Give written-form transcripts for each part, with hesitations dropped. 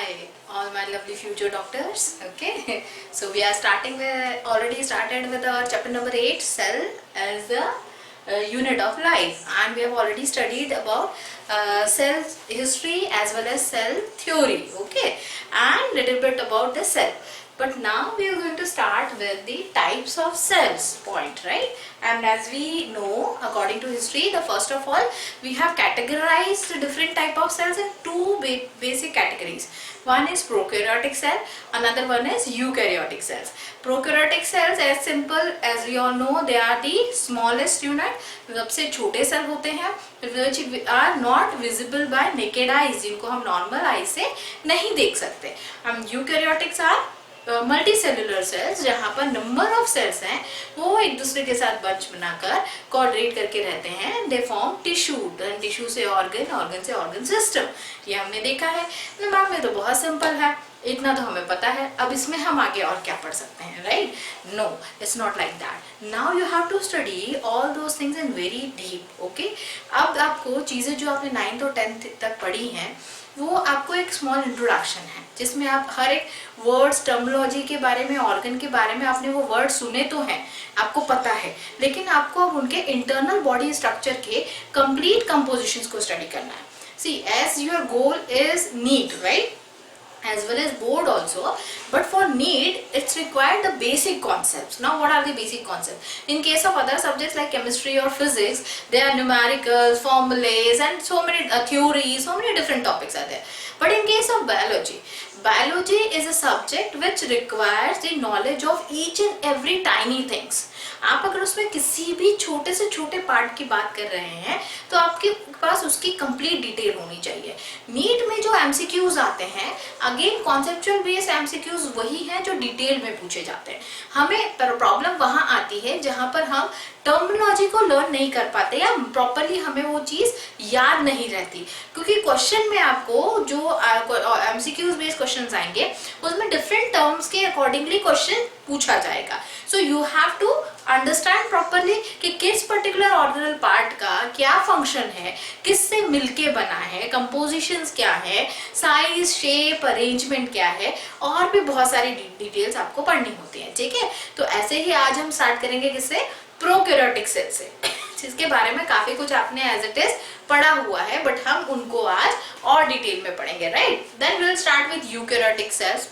Hi, all my lovely future doctors. Okay, so we are already started with our chapter number 8, cell as the unit of life, and we have already studied about cell history as well as cell theory. Okay, and little bit about the cell. But now we are going to start with the types of cells point, right? And as we know, according to history, the first of all, we have categorized different type of cells in two basic categories. One is prokaryotic cell, another one is eukaryotic cells. Prokaryotic cells, as simple as we all know, they are the smallest unit, सबसे छोटे cell होते हैं, which are not visible by naked eyes, जिनको हम normal eye से नहीं देख सकते. Eukaryotics are multi cellular cells, जहाँ पर नंबर ऑफ सेल्स हैं वो एक दूसरे के साथ बंच बनाकर कोऑर्डिनेट करके रहते हैं. दे फॉर्म टिश्यू, टिश्यू से ऑर्गन, ऑर्गन से ऑर्गन सिस्टम. ये हमने देखा है. दिमाग में तो बहुत सिंपल है, इतना तो हमें पता है. अब इसमें हम आगे और क्या पढ़ सकते हैं, right? No, it's not like that. Now you have to study all those things in very deep. Okay, अब आपको चीज़ें जो आपने 9th और 10th तक पढ़ी हैं वो आपको एक स्मॉल इंट्रोडक्शन है, जिसमें आप हर एक वर्ड्स, टर्मिनोलॉजी के बारे में, ऑर्गन के बारे में आपने वो वर्ड सुने तो हैं, आपको पता है, लेकिन आपको अब उनके इंटरनल बॉडी स्ट्रक्चर के कंप्लीट कंपोजिशंस को स्टडी करना है. See, as your goal is NEET, right, as well as board also, but for need it's required the basic concepts. Now what are the basic concepts? In case of other subjects like chemistry or physics, there are numericals, formulas and so many theories, so many different topics are there. But in case of biology, biology is a subject which requires the knowledge of each and every tiny things. आप अगर उसमें किसी भी छोटे से छोटे part की बात कर रहे हैं तो आपके पास उसकी कंप्लीट डिटेल होनी चाहिए. नीट में जो एमसीक्यूज आते हैं, अगेन कॉन्सेप्चुअल बेस्ड एमसीक्यूज वही हैं जो डिटेल में पूछे जाते हैं. हमें प्रॉब्लम वहां आती है जहां पर हम टर्मिनोलॉजी को लर्न नहीं कर पाते या प्रॉपरली हमें वो चीज याद नहीं रहती, क्योंकि क्वेश्चन में आपको जो एमसीक्यूज बेस्ड क्वेश्चंस आएंगे उसमें डिफरेंट टर्म्स के अकॉर्डिंगली क्वेश्चन पूछा जाएगा. So you have to understand properly कि किस पर्टिकुलर ऑर्गेनल पार्ट का क्या फंक्शन है, किससे मिलके बना है, कंपोजिशंस क्या है, साइज, शेप, अरेंजमेंट क्या है, और भी बहुत सारी डिटेल्स आपको पढ़नी होती है. ठीक है, तो ऐसे ही आज हम स्टार्ट करेंगे किससे? प्रोकैरियोटिक सेल से, जिसके बारे में काफी कुछ आपने एज इट इज पढ़ा हुआ है, बट हम उनको आज और डिटेल में पढ़ेंगे, right? Then we will start with eukaryotic cells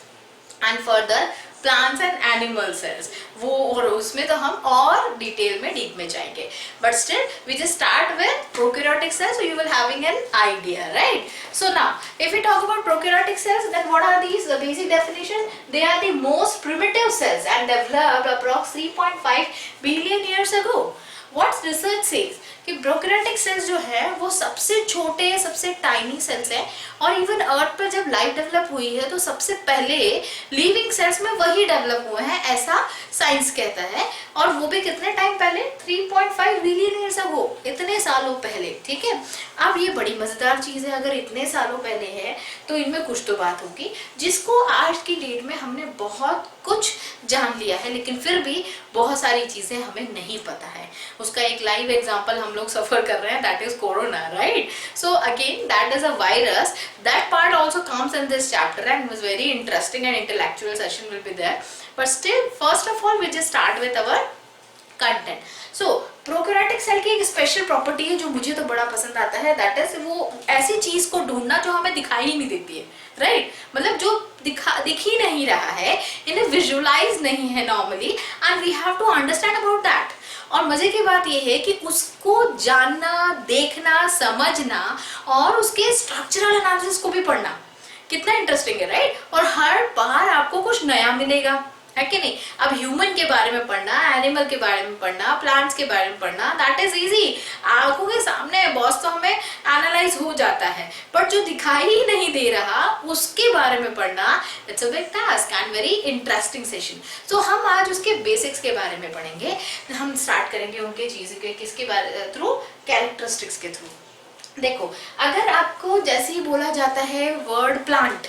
and further plants and animal cells. वो और उसमें तो हम और डिटेल में डीप में जाएंगे, but still we just start with prokaryotic cells, so you will having an idea, right? So now if we talk about prokaryotic cells, then what are these? The basic definition: they are the most primitive cells and developed approx 3.5 billion years ago. What research says कि prokaryotic cells जो है वो सबसे छोटे, सबसे tiny sales हैं, और even अर्थ पर जब लाइफ डेवलप हुई है तो सबसे पहले लिविंग सेल्स में वही डेवलप हुए हैं, ऐसा साइंस कहता है. और वो भी कितने टाइम पहले? 3.5 बिलियन ईयर्स अगो, इतने सालों पहले. ठीक है, अब ये बड़ी मजेदार चीज है, अगर इतने सालों पहले है तो इनमें कुछ तो बात होगी जिसको आज की डेट में हमने बहुत कुछ जान लिया है, लेकिन फिर भी बहुत सारी चीजें हमें नहीं पता है. उसका एक लाइव एग्जांपल हम लोग सफर कर रहे हैं, that is corona, right? So again that is a virus. That part also comes in this chapter and was very interesting and intellectual session will be there. But still first of all we just start with our content. So prokaryotic cell की एक special property है जो मुझे तो बड़ा पसंद आता है, दैट इज वो ऐसी चीज को ढूंढना जो हमें दिखाई ही नहीं देती है, राइट? मतलब जो दिख ही नहीं रहा है, इन्हें विजुअलाइज नहीं है normally, and we have to understand about that. और मजे की बात यह है कि उसको जानना, देखना, समझना और उसके स्ट्रक्चरल एनालिसिस को भी पढ़ना कितना इंटरेस्टिंग है, राइट? और हर बार आपको कुछ नया मिलेगा, है कि नहीं? अब ह्यूमन के बारे में पढ़ना, एनिमल के बारे में पढ़ना, प्लांट्स के बारे में पढ़ना, दैट इज इजी. आंखों के सामने बॉस तो हमें एनालाइज हो जाता है, बट जो दिखाई ही नहीं दे रहा उसके बारे में पढ़ना, it's a big task and very interesting session. So हम आज उसके बेसिक्स के बारे में पढ़ेंगे. हम स्टार्ट करेंगे उनके चीज के किसके बारे थ्रू? कैरेक्टरिस्टिक्स के थ्रू. देखो, अगर आपको जैसे ही बोला जाता है वर्ड प्लांट,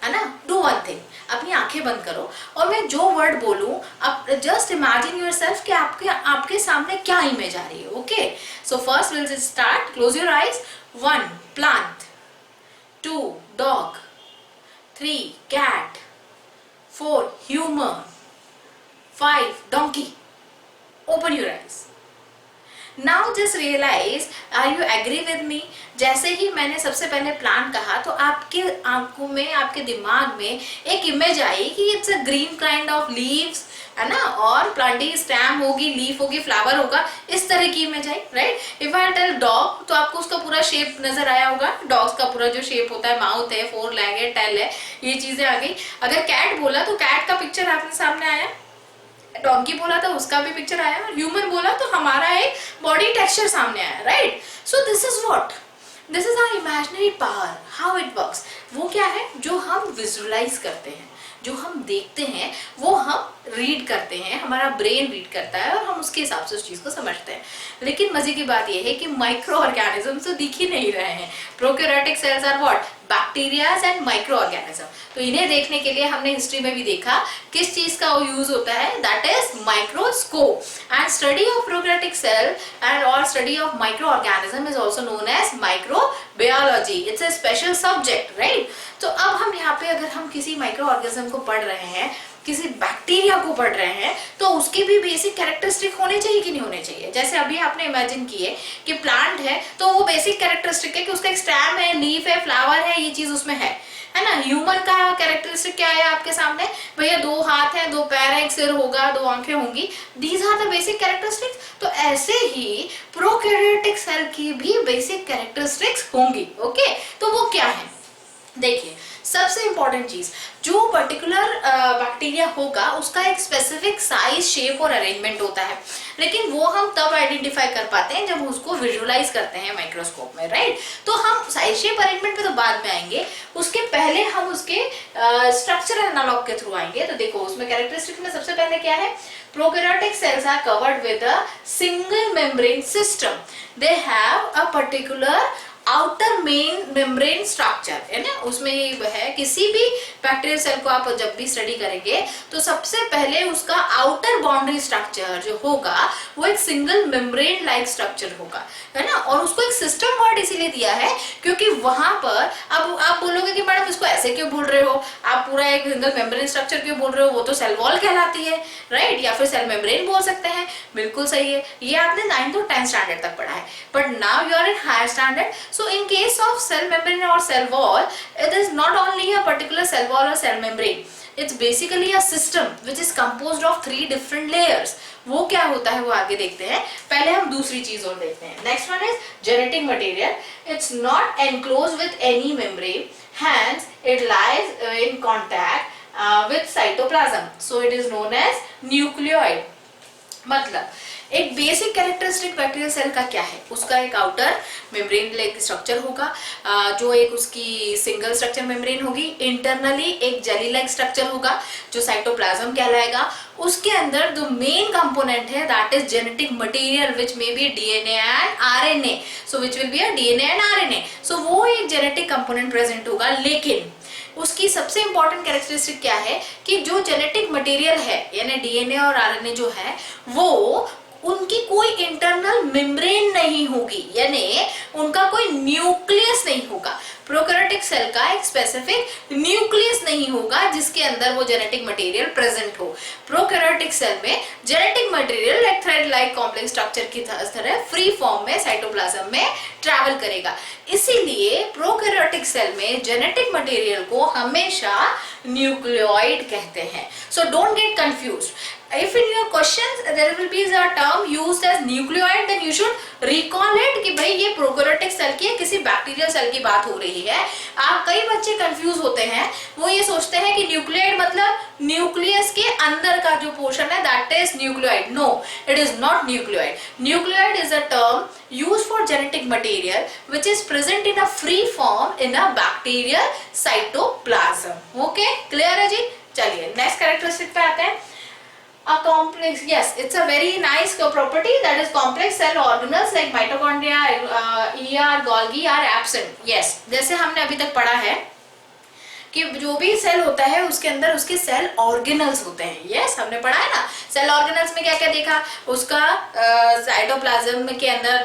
है ना, डू वन थिंग, अपनी आंखें बंद करो और मैं जो वर्ड बोलूं आप जस्ट इमेजिन योरसेल्फ कि आपके सामने क्या इमेज आ रही है. Okay, so first will start. Close your eyes. 1 plant, 2 dog, 3 cat, 4 human, 5 donkey. Open your eyes. Now just realize, are you agree with me? जैसे ही मैंने सबसे पहले प्लांट कहा तो आपके आंखों में, आपके दिमाग में एक इमेज आई कि it's a green kind of leaves, है ना, और प्लांटी स्टेम होगी, लीफ होगी, फ्लावर होगा, इस तरह की इमेज आई, right. If I tell dog तो आपको उसका पूरा शेप नजर आया होगा, डॉग्स का पूरा जो शेप होता है, माउथ है, 4 लेग है, टेल है, ये चीजें आ गई। अगर कैट बोला तो कैट का पिक्चर आपके सामने आया, डॉगी बोला तो उसका भी पिक्चर आया, और ह्यूमन बोला तो हमारा एक बॉडी टेक्सचर सामने आया, right. So this is what, this is our imaginary power, how it works. वो क्या है जो हम विजुअलाइज करते हैं, जो हम देखते हैं, वो हम रीड करते हैं, हमारा ब्रेन रीड करता है और हम उसके हिसाब से उस चीज को समझते हैं। लेकिन मजे की बात यह है कि माइक्रो ऑर्गेनिज्म तो दिख ही नहीं रहे हैं। Prokaryotic cells are what, bacterias and micro organism. तो इन्हें देखने के लिए हमने हिस्ट्री में भी देखा किस चीज का यूज होता है, that is microscope. And study of prokaryotic cell and और study of micro organism is also known as microbiology. It's a special subject, right. तो अब हम यहाँ पे अगर हम किसी माइक्रो ऑर्गेनिज्म को पढ़ रहे हैं, किसी बैक्टीरिया को पढ़ रहे हैं, तो उसके भी बेसिक कैरेक्टरिस्टिक होने चाहिए कि नहीं होने चाहिए। जैसे अभी आपने इमेजिन किए कि प्लांट है तो वो बेसिक कैरेक्टरिस्टिक है कि उसका एक स्टेम है, लीफ है, फ्लावर है, ये चीज उसमें है ना। ह्यूमन का कैरेक्टरिस्टिक क्या है आपके सामने, भैया 2 हाथ हैं, 2 पैर हैं, एक सिर होगा, 2 आंखें होंगी, these are the basic characteristics. तो ऐसे ही प्रोकैरियोटिक सेल की भी बेसिक कैरेक्टरिस्टिक्स होंगी, ओके। तो वो क्या है, देखिए सबसे इंपॉर्टेंट चीज, जो पर्टिकुलर बैक्टीरिया होगा उसका एक स्पेसिफिक साइज, शेप और अरेंजमेंट होता है, लेकिन वो हम तब आइडेंटिफाई कर पाते हैं जब उसको विजुअलाइज करते हैं माइक्रोस्कोप में, राइट। तो हम साइज, शेप, अरेंजमेंट पे तो बाद में आएंगे, उसके पहले हम उसके स्ट्रक्चर एनालॉग के थ्रू आएंगे। तो देखो उसमें कैरेक्टरिस्टिक में सबसे पहले क्या है, prokaryotic cells are covered with a single membrane system. They have a particular outer main membrane structure, है ना। उसमें ये है, किसी भी बैक्टीरियल सेल को आप जब भी स्टडी करेंगे तो सबसे पहले उसका आउटर बाउंड्री स्ट्रक्चर जो होगा वो एक सिंगल मेम्ब्रेन लाइक स्ट्रक्चर होगा, है ना। और उसको एक सिस्टम वर्ड इसीलिए दिया है क्योंकि वहां पर, अब आप बोलोगे कि मैडम इसको ऐसे क्यों बोल रहे हो, आप पूरा एक सिंगल मेम्ब्रेन स्ट्रक्चर क्यों बोल रहे हो, वो तो सेल वॉल कहलाती है, राइट, या फिर सेल मेम्ब्रेन बोल सकते हैं, बिल्कुल सही है। ये आपने 9th और 10th स्टैंडर्ड तक पढ़ा है, but now you are in higher standard. So in case of cell membrane or cell wall, it is not only a particular cell wall or cell membrane. It's basically a system which is composed of 3 different layers. वो क्या होता है वो आगे देखते हैं, पहले हम दूसरी चीज और देखते हैं। Next one is genetic material. It's not enclosed with any membrane. Hence, it lies in contact with cytoplasm. So it is known as nucleoid. मतलब एक बेसिक कैरेक्टरिस्टिक बैक्टीरियल सेल का क्या है, उसका एक आउटर मेम्ब्रेन लाइक स्ट्रक्चर होगा, जो एक उसकी सिंगल स्ट्रक्चर मेम्ब्रेन होगी, इंटरनली एक जेली लाइक स्ट्रक्चर होगा जो साइटोप्लाज्म कहलाएगा। उसके अंदर जो मेन कंपोनेंट है that is genetic material which may be DNA and RNA, so which will be a DNA and RNA. So वो एक जेनेटिक कंपोनेंट प्रेजेंट होगा, लेकिन उसकी सबसे इंपॉर्टेंट कैरेक्टरिस्टिक क्या है कि जो जेनेटिक मटेरियल है यानी डीएनए और आरएनए जो है वो उनकी कोई इंटरनल मेम्ब्रेन नहीं होगी, यानी उनका कोई न्यूक्लियस नहीं होगा। प्रोकैरियोटिक सेल का एक स्पेसिफिक न्यूक्लियस नहीं होगा जिसके अंदर वो जेनेटिक मटेरियल प्रेजेंट हो। प्रोकैरियोटिक सेल में जेनेटिक मटेरियल एक थ्रेड लाइक कॉम्प्लेक्स स्ट्रक्चर की तरह फ्री फॉर्म में साइटोप्लाज्म में ट्रैवल करेगा। इसीलिए प्रोकैरियोटिक सेल में जेनेटिक मटेरियल को हमेशा न्यूक्लियोइड कहते हैं। So don't get confused. If in your questions there will be a term used as nucleoid, then you should recall it कि भाई ये प्रोकैरियोटिक सेल की किसी बैक्टीरियल सेल की बात हो रही है। आप कई बच्चे कंफ्यूज होते हैं, वो ये सोचते हैं कि न्यूक्लियोइड मतलब न्यूक्लियस के अंदर का जो पोर्शन है that is nucleoid. No, it is not nucleoid. Nucleoid is a term used for genetic material which is present in a free form in a bacterial cytoplasm. Okay, clear है जी। चलिए next characteristic पे आते हैं। A complex, yes, it's a very nice property, that is complex cell organelles like mitochondria, ER, Golgi are absent. Yes, जैसे हमने अभी तक पढ़ा है कि जो भी सेल होता है उसके अंदर उसके सेल ऑर्गेनल्स होते हैं। यस, हमने पढ़ा है ना सेल ऑर्गेनल्स में क्या क्या देखा, उसका साइटोप्लाज्म के अंदर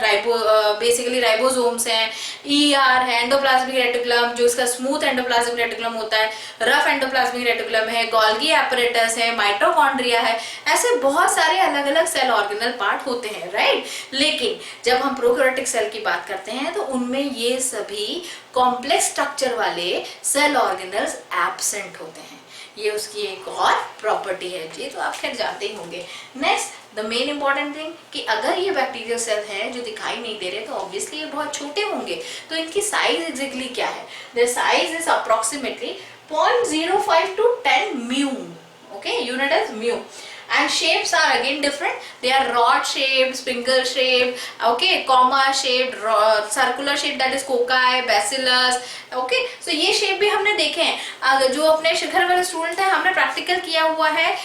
बेसिकली राइबोसोम्स हैं, ईआर है, एंडोप्लाज्मिक रेटिकुलम जो इसका स्मूथ एंडोप्लाज्मिक रेटिकुलम होता है, रफ एंडोप्लाज्मिक रेटिकुलम है, गोल्गी एपरेटस है, माइटोकॉन्ड्रिया है, ऐसे बहुत सारे अलग अलग सेल ऑर्गेनल पार्ट होते हैं, राइट। लेकिन जब हम प्रोकैरियोटिक सेल की बात करते हैं तो उनमें ये सभी कॉम्प्लेक्स स्ट्रक्चर वाले सेल ऑर्गेनल्स एब्सेंट होते हैं। ये उसकी एक और प्रॉपर्टी है जी, तो आप खैर जानते ही होंगे। Next the main important thing कि अगर ये बैक्टीरियल सेल है जो दिखाई नहीं दे रहे तो ऑब्वियसली ये बहुत छोटे होंगे, तो इनकी साइज एग्जैक्टली क्या है, the size is approximately 0.05 to 10 mu, okay, unit is mu, and shapes are again different. They are rod shaped, sprinkle shaped, okay, comma shaped, circular shape, that is cocci, bacillus, okay. So ये shape भी हमने देखे हैं, जो अपने शिखर वाले student है हमने प्रैक्टिकल किया हुआ है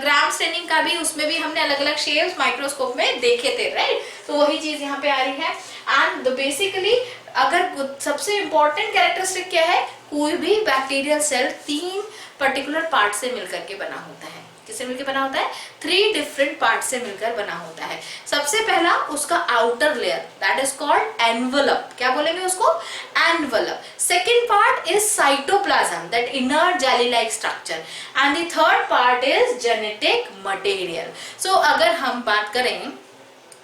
ग्राम स्टेनिंग का भी, उसमें भी हमने अलग अलग शेप्स माइक्रोस्कोप में देखे थे, राइट। तो वही चीज यहाँ पे आ रही है। एंड बेसिकली अगर सबसे इंपॉर्टेंट कैरेक्टरिस्टिक क्या है, कोई भी बैक्टीरियल सेल 3 पर्टिकुलर पार्ट से मिलकर के बना होता है। किससे मिलकर बना होता है? 3 डिफरेंट पार्ट से मिलकर बना होता है। सबसे पहला उसका outer layer, that is called envelope. क्या बोलेंगे उसको? Envelope. Second part is cytoplasm, that inner jelly like structure, and the third part is genetic material. So अगर हम बात करें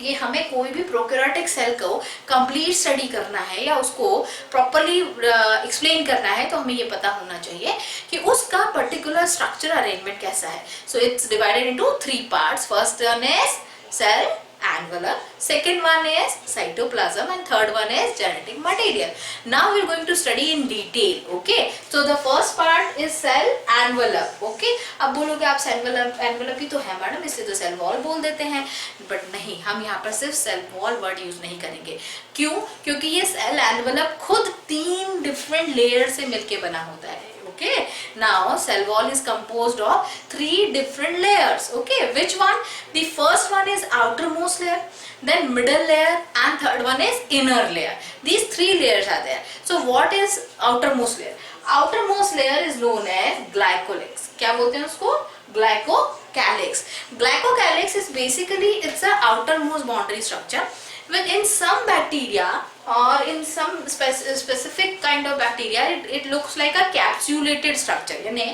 कि हमें कोई भी प्रोकैरियोटिक सेल को कंप्लीट स्टडी करना है या उसको प्रॉपरली एक्सप्लेन करना है, तो हमें ये पता होना चाहिए कि उसका पर्टिकुलर स्ट्रक्चर अरेंजमेंट कैसा है। So it's divided into 3 parts. First one is cell envelope, second one is cytoplasm, and third one is genetic material. Now we are going to study in detail, okay. So the first part is cell envelope, okay. अब बोलोगे आप envelope ही तो है madam, इसलिए तो cell wall बोल देते हैं, बट नहीं, हम यहाँ पर सिर्फ सेल वॉल वर्ड यूज नहीं करेंगे। क्यों? क्योंकि ये सेल एनवलप खुद 3 डिफरेंट लेयर से मिलके बना होता है, okay. Now cell wall is composed of 3 different layers, okay. Which one? The first one is outermost layer, then middle layer, and third one is inner layer. These 3 layers are there. So what is outermost layer? Outermost layer is known as glycocalyx. क्या बोलते हैं उसको? Glycocalyx. Glycocalyx is basically it's a outermost boundary structure. When in some bacteria or in some specific kind of bacteria it looks like a capsulated structure, यानी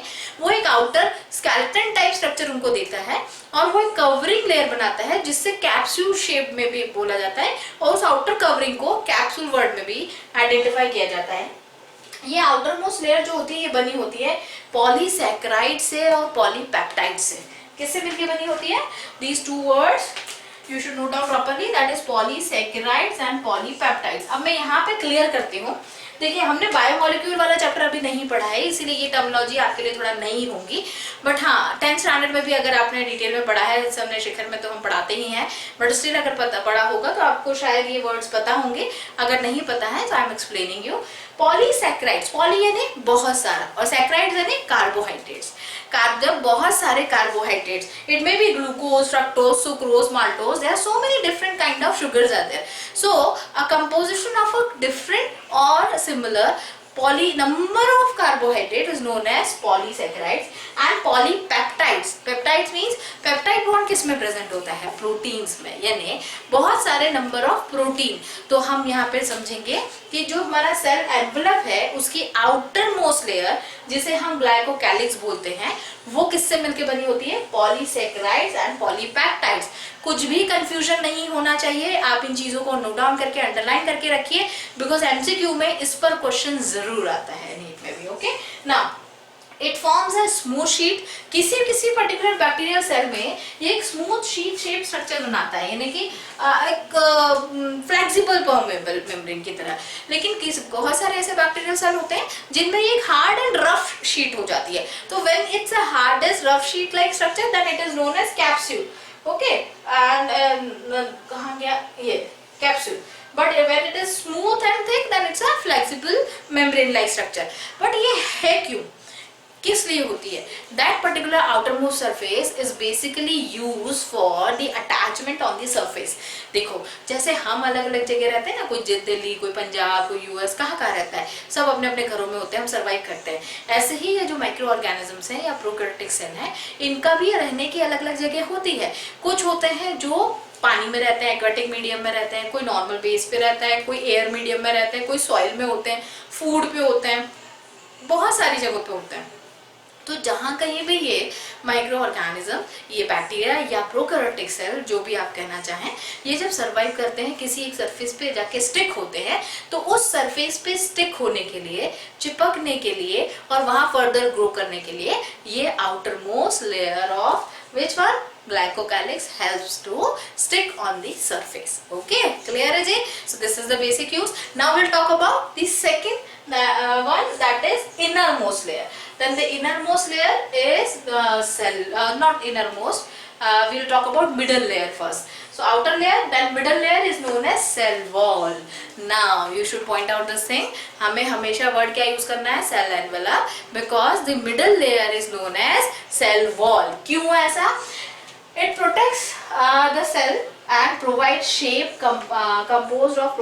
वो एक outer skeleton type structure उनको देता है और वो एक covering layer बनाता है जिससे capsule shape में भी बोला जाता है, और उस outer covering को capsule word में भी identify किया जाता है। ये outermost layer जो होती है ये बनी होती है पॉलीसैकेराइड से और पॉलीपेप्टाइड से। किससे मिलकर बनी होती है? These 2 words you should note down properly, that is polysaccharides and polypeptides। अब मैं यहाँ पे क्लियर करती हूँ। देखिए हमने बायोमोलिक्यूल वाला चैप्टर अभी नहीं पढ़ा है, इसीलिए ये टर्मिनोलॉजी आपके लिए थोड़ा नई होंगी, बट हाँ 10th स्टैंडर्ड में भी अगर आपने डिटेल में पढ़ा है, जैसे हमने शिखर में तो हम पढ़ाते ही हैं, बट स्टिल अगर पता पढ़ा होगा तो आपको शायद ये वर्ड्स पता होंगे, अगर नहीं पता है तो I am explaining you. Polysaccharides, poly यानी बहुत सारा और सैकेराइड्स यानी कार्बोहाइड्रेट्स। जब बहुत सारे carbohydrates, it may be glucose, fructose, sucrose, maltose, there are so many different kind of sugars are there. So a composition of a different और similar number of carbohydrate is known as polysaccharides and polypeptides. Peptides means peptide bond किस में present होता है? Proteins में, यानी बहुत सारे number of protein. तो हम यहाँ पे समझेंगे कि जो हमारा सेल एनवलप है उसकी आउटर मोस्ट लेयर जिसे हम ग्लाइकोकैलिक्स बोलते हैं, वो किससे मिलकर बनी होती है? Polysaccharides and polypeptides. कुछ भी कंफ्यूजन नहीं होना चाहिए, आप इन चीजों को नोट डाउन करके अंडरलाइन करके रखिए, बिकॉज एमसीक्यू में इस पर क्वेश्चन जरूर आता है नीट में भी, okay. Now it forms a smooth sheet. किसी पर्टिकुलर बैक्टीरियल सेल में ये एक स्मूथ शीट शेप स्ट्रक्चर बनाता है, यानी कि एक फ्लेक्सिबल परमेबल मेम्ब्रेन की तरह। लेकिन बहुत सारे ऐसे बैक्टीरियल सेल होते हैं जिनमें ये एक हार्ड एंड रफ शीट हो जाती है। तो when it's a hardest rough sheet like structure then it is known as capsule, okay. And कहाँ गया ये capsule? But when it is smooth and thick, then it's a flexible membrane-like structure. But ये है क्यों? किस लिए होती है? That particular outer most surface is basically use for the attachment on the surface. देखो जैसे हम अलग अलग जगह रहते हैं ना, कोई दिल्ली, कोई पंजाब, कोई यूएस, कहाँ कहाँ रहता है, सब अपने अपने घरों में होते हैं, हम सर्वाइव करते हैं। ऐसे ही ये जो माइक्रो ऑर्गेनिजम्स हैं या प्रोकैरियोटिक सेल हैं, इनका भी रहने की अलग अलग जगह होती है। कुछ होते हैं जो पानी में रहते हैं, एक्वेटिक मीडियम में रहते हैं, कोई नॉर्मल बेस पे रहता है, कोई एयर मीडियम में रहते हैं, कोई सॉइल में होते हैं, फूड पे होते हैं, बहुत सारी जगहों पे होते हैं। तो जहाँ कहीं भी ये माइक्रो ऑर्गेनिज्म, ये बैक्टीरिया या प्रोकैरियोटिक सेल, जो भी आप कहना चाहें, ये जब सर्वाइव करते हैं किसी एक सरफेस पे जाके स्टिक होते हैं, तो उस सरफेस पे स्टिक होने के लिए, चिपकने के लिए और वहाँ फर्दर ग्रो करने के लिए ये outer most layer of which one glycocalyx helps to stick on the surface. Okay, clear है जी? So this is the basic use. Now we'll talk about the second one, that is innermost layer. Then the innermost layer is cell, not innermost. We'll talk about middle layer first. So outer layer, then middle layer is known as cell wall. Now you should point out this thing. हमें हमेशा word क्या use करना है? Cell envelope, because the middle layer is known as cell wall. क्यों ऐसा? It protects the cell and provides shape composed of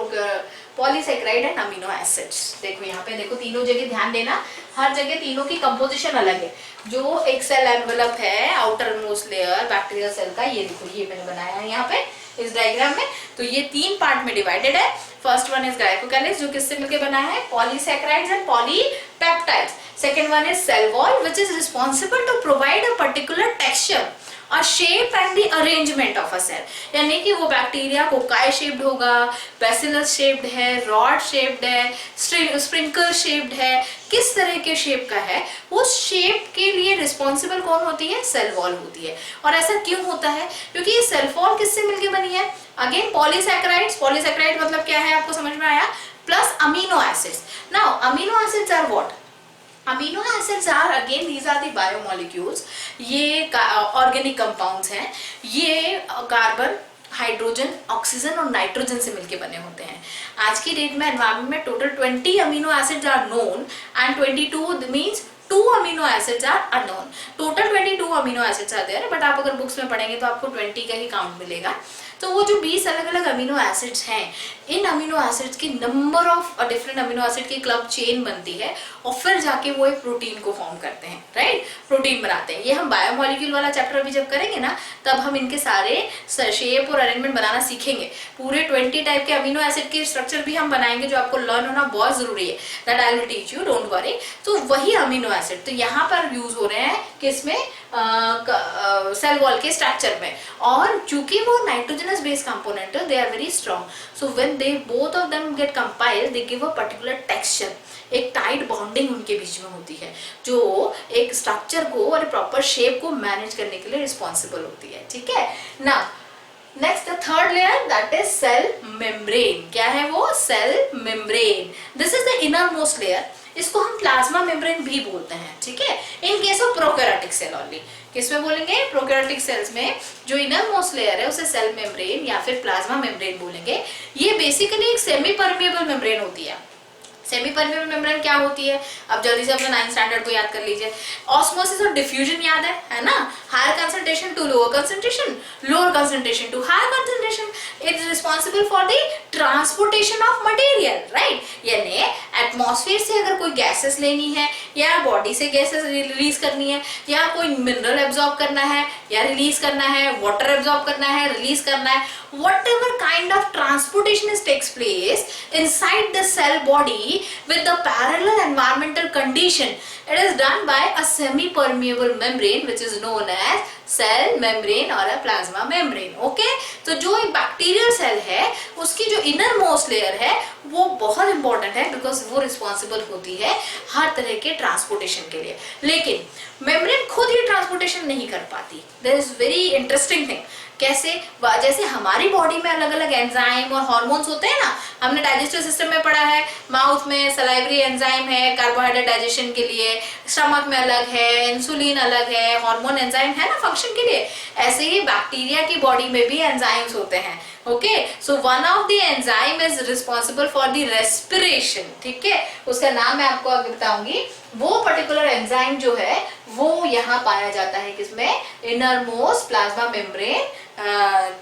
polysaccharide and amino acids. देखो यहाँ पे देखो, तीनों जगह ध्यान देना, हर जगह तीनों की कंपोजिशन अलग है। जो एक सेल एनवेलप है outermost layer bacterial cell का, ये देखो ये मैंने बनाया है यहाँ पे इस डायग्राम में। तो ये तीन पार्ट में डिवाइडेड है। फर्स्ट वन इज ग्लाइकोकैलिक्स, जो किससे मिलकर बना है? Polysaccharides and polypeptides. Second one is cell wall, which is responsible to provide a particular texture, a shape and the arrangement of a cell। यानी कि वो बैक्टीरिया कोकाई शेप्ड होगा, bacillus shaped है, रॉड शेप्ड है, sprinkle shaped है, किस तरह के शेप का है, उस शेप के लिए रिस्पॉन्सिबल कौन होती है? सेल वॉल होती है। और ऐसा क्यों होता है? क्योंकि ये सेल वॉल किससे मिलके बनी है? Again polysaccharides. पॉलीसैकेराइड मतलब क्या है, आपको समझ में आया? Plus amino acids. Now amino acids are what? Amino acids are again these are the biomolecules. ये ऑर्गेनिक कंपाउंड्स हैं। ये कार्बन, हाइड्रोजन, ऑक्सीजन और नाइट्रोजन से मिलके बने होते हैं। आज की डेट में एनवायरमेंट में total 20 amino acids are known and 22 means 2 amino acids are unknown. Total 22 amino acids are there, but आप अगर बुक्स में पढ़ेंगे तो आपको 20 का ही काउंट मिलेगा। तो वो जो 20 अलग अलग अमीनो एसिड्स हैं, इन अमीनो एसिड्स की number of different amino acid की क्लब चेन बनती है और फिर जाके वो एक प्रोटीन को फॉर्म करते हैं, राइट? प्रोटीन बनाते हैं। ये हम बायोमोलिक्यूल वाला चैप्टर अभी जब करेंगे ना, तब हम इनके सारे शेप और अरेंजमेंट बनाना सीखेंगे। पूरे 20 टाइप के अमीनो एसिड के स्ट्रक्चर भी हम बनाएंगे, जो आपको लर्न होना बहुत जरूरी है। That I will teach you, don't worry. तो वही अमीनो एसिड तो यहाँ पर यूज हो रहे हैं किसमें? सेल वॉल के स्ट्रक्चर में। और चूंकि वो नाइट्रोजनस बेस कंपोनेंट है, they are very strong, so when they both of them get compiled, they give a particular texture. एक टाइट बॉन्डिंग उनके बीच में होती है, जो एक स्ट्रक्चर को और प्रॉपर शेप को मैनेज करने के लिए रिस्पॉन्सिबल होती है। ठीक है ना? Next the third layer, that is cell membrane. क्या है वो? Cell membrane. This is the innermost layer. इसको हम प्लाज्मा मेम्ब्रेन भी बोलते हैं। ठीक है? In case of prokaryotic cell only. किसमें बोलेंगे? प्रोकैरियोटिक सेल्स में जो इनर मोस्ट लेयर है उसे सेल मेम्ब्रेन या फिर प्लाज्मा मेम्ब्रेन बोलेंगे। ये बेसिकली एक सेमी परमिएबल मेम्ब्रेन होती है। सेमी परमिएबल मेम्ब्रेन क्या होती है? अब जल्दी से अपने 9th स्टैंडर्ड को याद कर लीजिए। ऑस्मोसिस और डिफ्यूजन याद है ना? Higher concentration to lower concentration, lower concentration to higher concentration. It is responsible for the transportation of material, right? यानी एटमॉस्फेयर से अगर कोई गैसेस लेनी है या बॉडी से गैसेस रिलीज करनी है या कोई मिनरल एब्जॉर्ब करना है या रिलीज करना है, वाटर एब्जॉर्ब करना है, रिलीज करना है, whatever kind of transportation takes place inside the cell body with the parallel environmental condition, it is done by a semi-permeable membrane which is known as cell membrane or a plasma membrane. Okay? तो जो एक bacterial cell है उसकी जो inner most layer है वो बहुत important है, बिकॉज वो रिस्पॉन्सिबल होती है हर तरह के ट्रांसपोर्टेशन के लिए। लेकिन मेम्ब्रेन खुद ही ट्रांसपोर्टेशन नहीं कर पाती। That is very interesting thing. कैसे? जैसे हमारी बॉडी में अलग अलग एंजाइम और हार्मोन्स होते हैं ना, हमने डाइजेस्टिव सिस्टम में पढ़ा है, माउथ में सलाइवरी एंजाइम है कार्बोहाइड्रेट डाइजेशन के लिए, स्टमक में अलग है, इंसुलिन अलग है, हार्मोन एंजाइम है ना फंक्शन के लिए। ऐसे ही बैक्टीरिया की बॉडी में भी एंजाइम्स होते हैं। Okay. So one of the enzyme is responsible for the respiration, ठीक है, उसका नाम मैं आपको आगे बताऊंगी। वो पर्टिकुलर एंजाइम जो है वो यहाँ पाया जाता है किसमें, इनर मोस्ट प्लाज्मा मेम्ब्रेन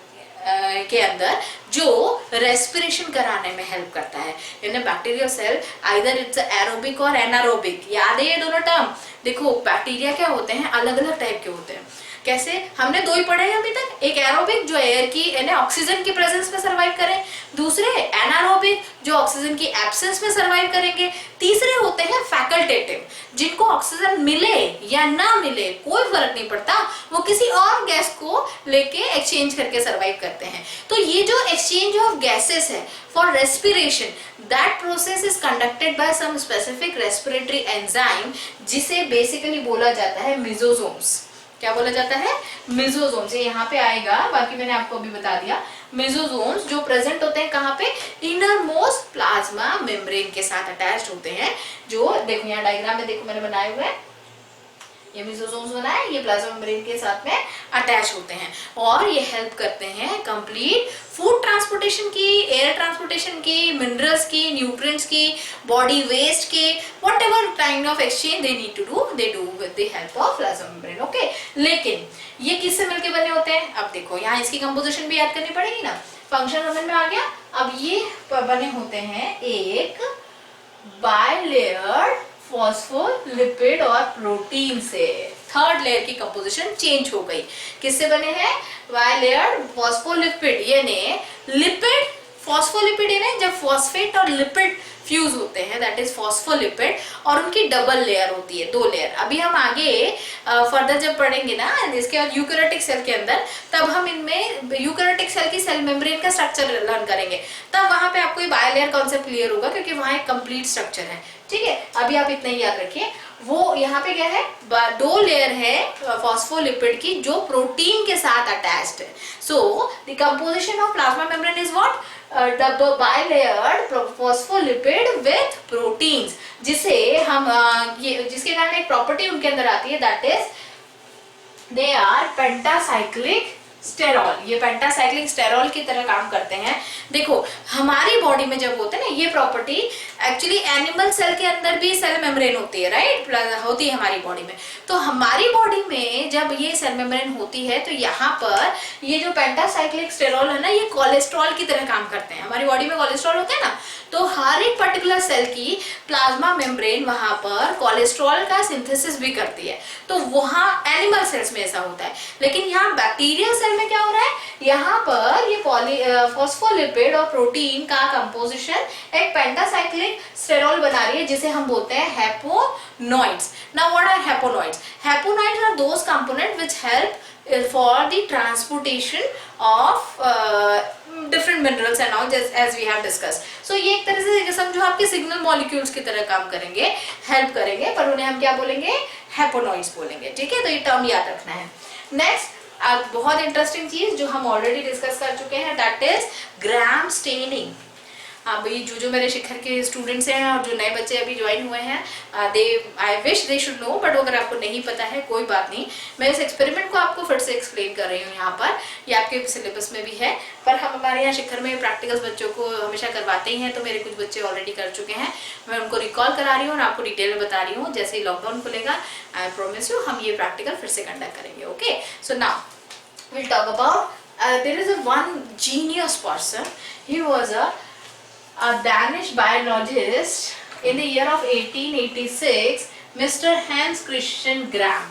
के अंदर, जो रेस्पिरेशन कराने में हेल्प करता है। In bacterial cell either it's aerobic और एनारोबिक, याद है ये दोनों टर्म। देखो बैक्टीरिया क्या होते हैं, अलग अलग टाइप के होते हैं। कैसे, हमने दो ही पढ़े हैं अभी तक, एक एरोबिक जो एयर की यानी ऑक्सीजन की प्रेजेंस में सर्वाइव करें, दूसरे एनारोबिक जो ऑक्सीजन की एब्सेंस में सर्वाइव करेंगे, तीसरे होते हैं फैकल्टेटिव जिनको ऑक्सीजन मिले या ना मिले कोई फर्क नहीं पड़ता, वो किसी और गैस को लेके एक्सचेंज करके सर्वाइव करते हैं। तो ये जो एक्सचेंज ऑफ गैसेस है for respiration, that process is conducted by some specific respiratory enzyme, जिसे बेसिकली बोला जाता है मेसोसोम्स। क्या बोला जाता है, मेसोसोम्स। ये यहाँ पे आएगा, बाकी मैंने आपको अभी बता दिया। मेसोसोम्स जो प्रेजेंट होते हैं कहाँ पे, इनर मोस्ट प्लाज्मा मेम्ब्रेन के साथ अटैच्ड होते हैं। जो देखो यहाँ डायग्राम में देखो मैंने बनाए हुए हैं, ये मेसोसोम्स बना है, ये प्लाज्मा मेम्ब्रेन के साथ में अटैच होते हैं और ये हेल्प करते हैं कंप्लीट फूड ट्रांसपोर्टेशन की, एयर ट्रांसपोर्टेशन की, मिनरल्स की, न्यूट्रिएंट्स की, बॉडी वेस्ट की, whatever kind of exchange they need to do, they do with the help of plasma membrane. Okay, लेकिन ये किससे मिलके बने होते हैं, अब देखो यहाँ इसकी कंपोजिशन भी याद करनी पड़ेगी ना, फंक्शन समझ में आ गया। अब ये बने होते हैं एक बायलेयर्ड फॉस्फोलिपिड और प्रोटीन से। थर्ड लेयर की कंपोजिशन चेंज हो गई, किससे बने हैं, बायलेयर्ड फॉस्फोलिपिड यानी लिपिड, फॉस्फोलिपिड यानी जब फॉस्फेट और लिपिड फ्यूज होते हैं दैट इज फॉस्फोलिपिड, और उनकी डबल लेयर होती है, दो लेयर। अभी हम आगे फर्दर जब पढ़ेंगे ना इसके बाद यूकैरियोटिक सेल के अंदर, तब हम इनमें यूकैरियोटिक सेल की सेल मेम्ब्रेन का स्ट्रक्चर लर्न करेंगे, तब वहां पे आपको ये बायलेयर कॉन्सेप्ट क्लियर होगा, क्योंकि वहां एक कंप्लीट स्ट्रक्चर है। ठीक है, अभी आप इतना ही याद रखिए। वो यहाँ पे क्या है, दो लेयर है फॉस्फोलिपिड की जो प्रोटीन के साथ अटैच्ड है। So the composition of plasma membrane is what, double bilayered phospholipid with proteins, जिसे हम जिसके कारण एक प्रॉपर्टी उनके अंदर आती है that is they are pentacyclic sterol. ये पेंटासाइक्लिक स्टेरॉल की तरह काम करते हैं। देखो हमारी बॉडी में जब होते हैं ना ये प्रॉपर्टी, एक्चुअली एनिमल सेल के अंदर भी सेल मेम्ब्रेन होती है, राइट, होती है हमारी बॉडी में। तो हमारी बॉडी में जब ये सेल मेम्ब्रेन होती है तो यहाँ पर ये जो पेंटासाइक्लिक स्टेरॉल है ना, ये कोलेस्ट्रॉल की तरह काम करते हैं। हमारी बॉडी में कोलेस्ट्रॉल होता है ना, तो हर एक पर्टिकुलर सेल की प्लाज्मा मेम्ब्रेन वहां पर कोलेस्ट्रॉल का सिंथेसिस भी करती है। तो वहां एनिमल सेल्स में ऐसा होता है, लेकिन यहाँ बैक्टीरियल सेल में क्या हो रहा है, यहाँ पर ये फॉस्फोलिपिड और प्रोटीन का कंपोजिशन एक पेंटासाइक्लिक स्टेरॉल बना रही है, जिसे हम बोलते हैं haponoids. Now what are haponoids? Haponoids are those component which help for the transportation of different minerals and all, as we have discussed. So ये एक तरह से समझो आपके सिग्नल मॉलिक्यूल्स की तरह काम करेंगे, हेल्प करेंगे, पर उन्हें हम क्या बोलेंगे, हैपोनॉइड्स बोलेंगे। ठीक है, तो ये टर्म याद रखना है। नेक्स्ट अब बहुत इंटरेस्टिंग चीज जो हम ऑलरेडी डिस्कस कर चुके हैं, दैट इज ग्राम स्टेनिंग। भाई जो मेरे शिखर के स्टूडेंट्स हैं और जो नए बच्चे अभी ज्वाइन हुए हैं, I wish they should know, but अगर आपको नहीं पता है कोई बात नहीं, मैं इस एक्सपेरिमेंट को आपको फिर से एक्सप्लेन कर रही हूँ यहाँ पर। ये आपके सिलेबस में भी है, पर हम हमारे यहाँ शिखर में प्रैक्टिकल्स बच्चों को हमेशा करवाते ही हैं, तो मेरे कुछ बच्चे ऑलरेडी कर चुके हैं। मैं उनको रिकॉल करा रही हूँ और आपको डिटेल में बता रही हूँ। जैसे ही लॉकडाउन खुलेगा, आई प्रॉमिस यू, हम ये प्रैक्टिकल फिर से कंडक्ट करेंगे। Okay, so now will talk about their is a one genius person, he was a Danish biologist in the year of 1886, Mr. Hans Christian Gram.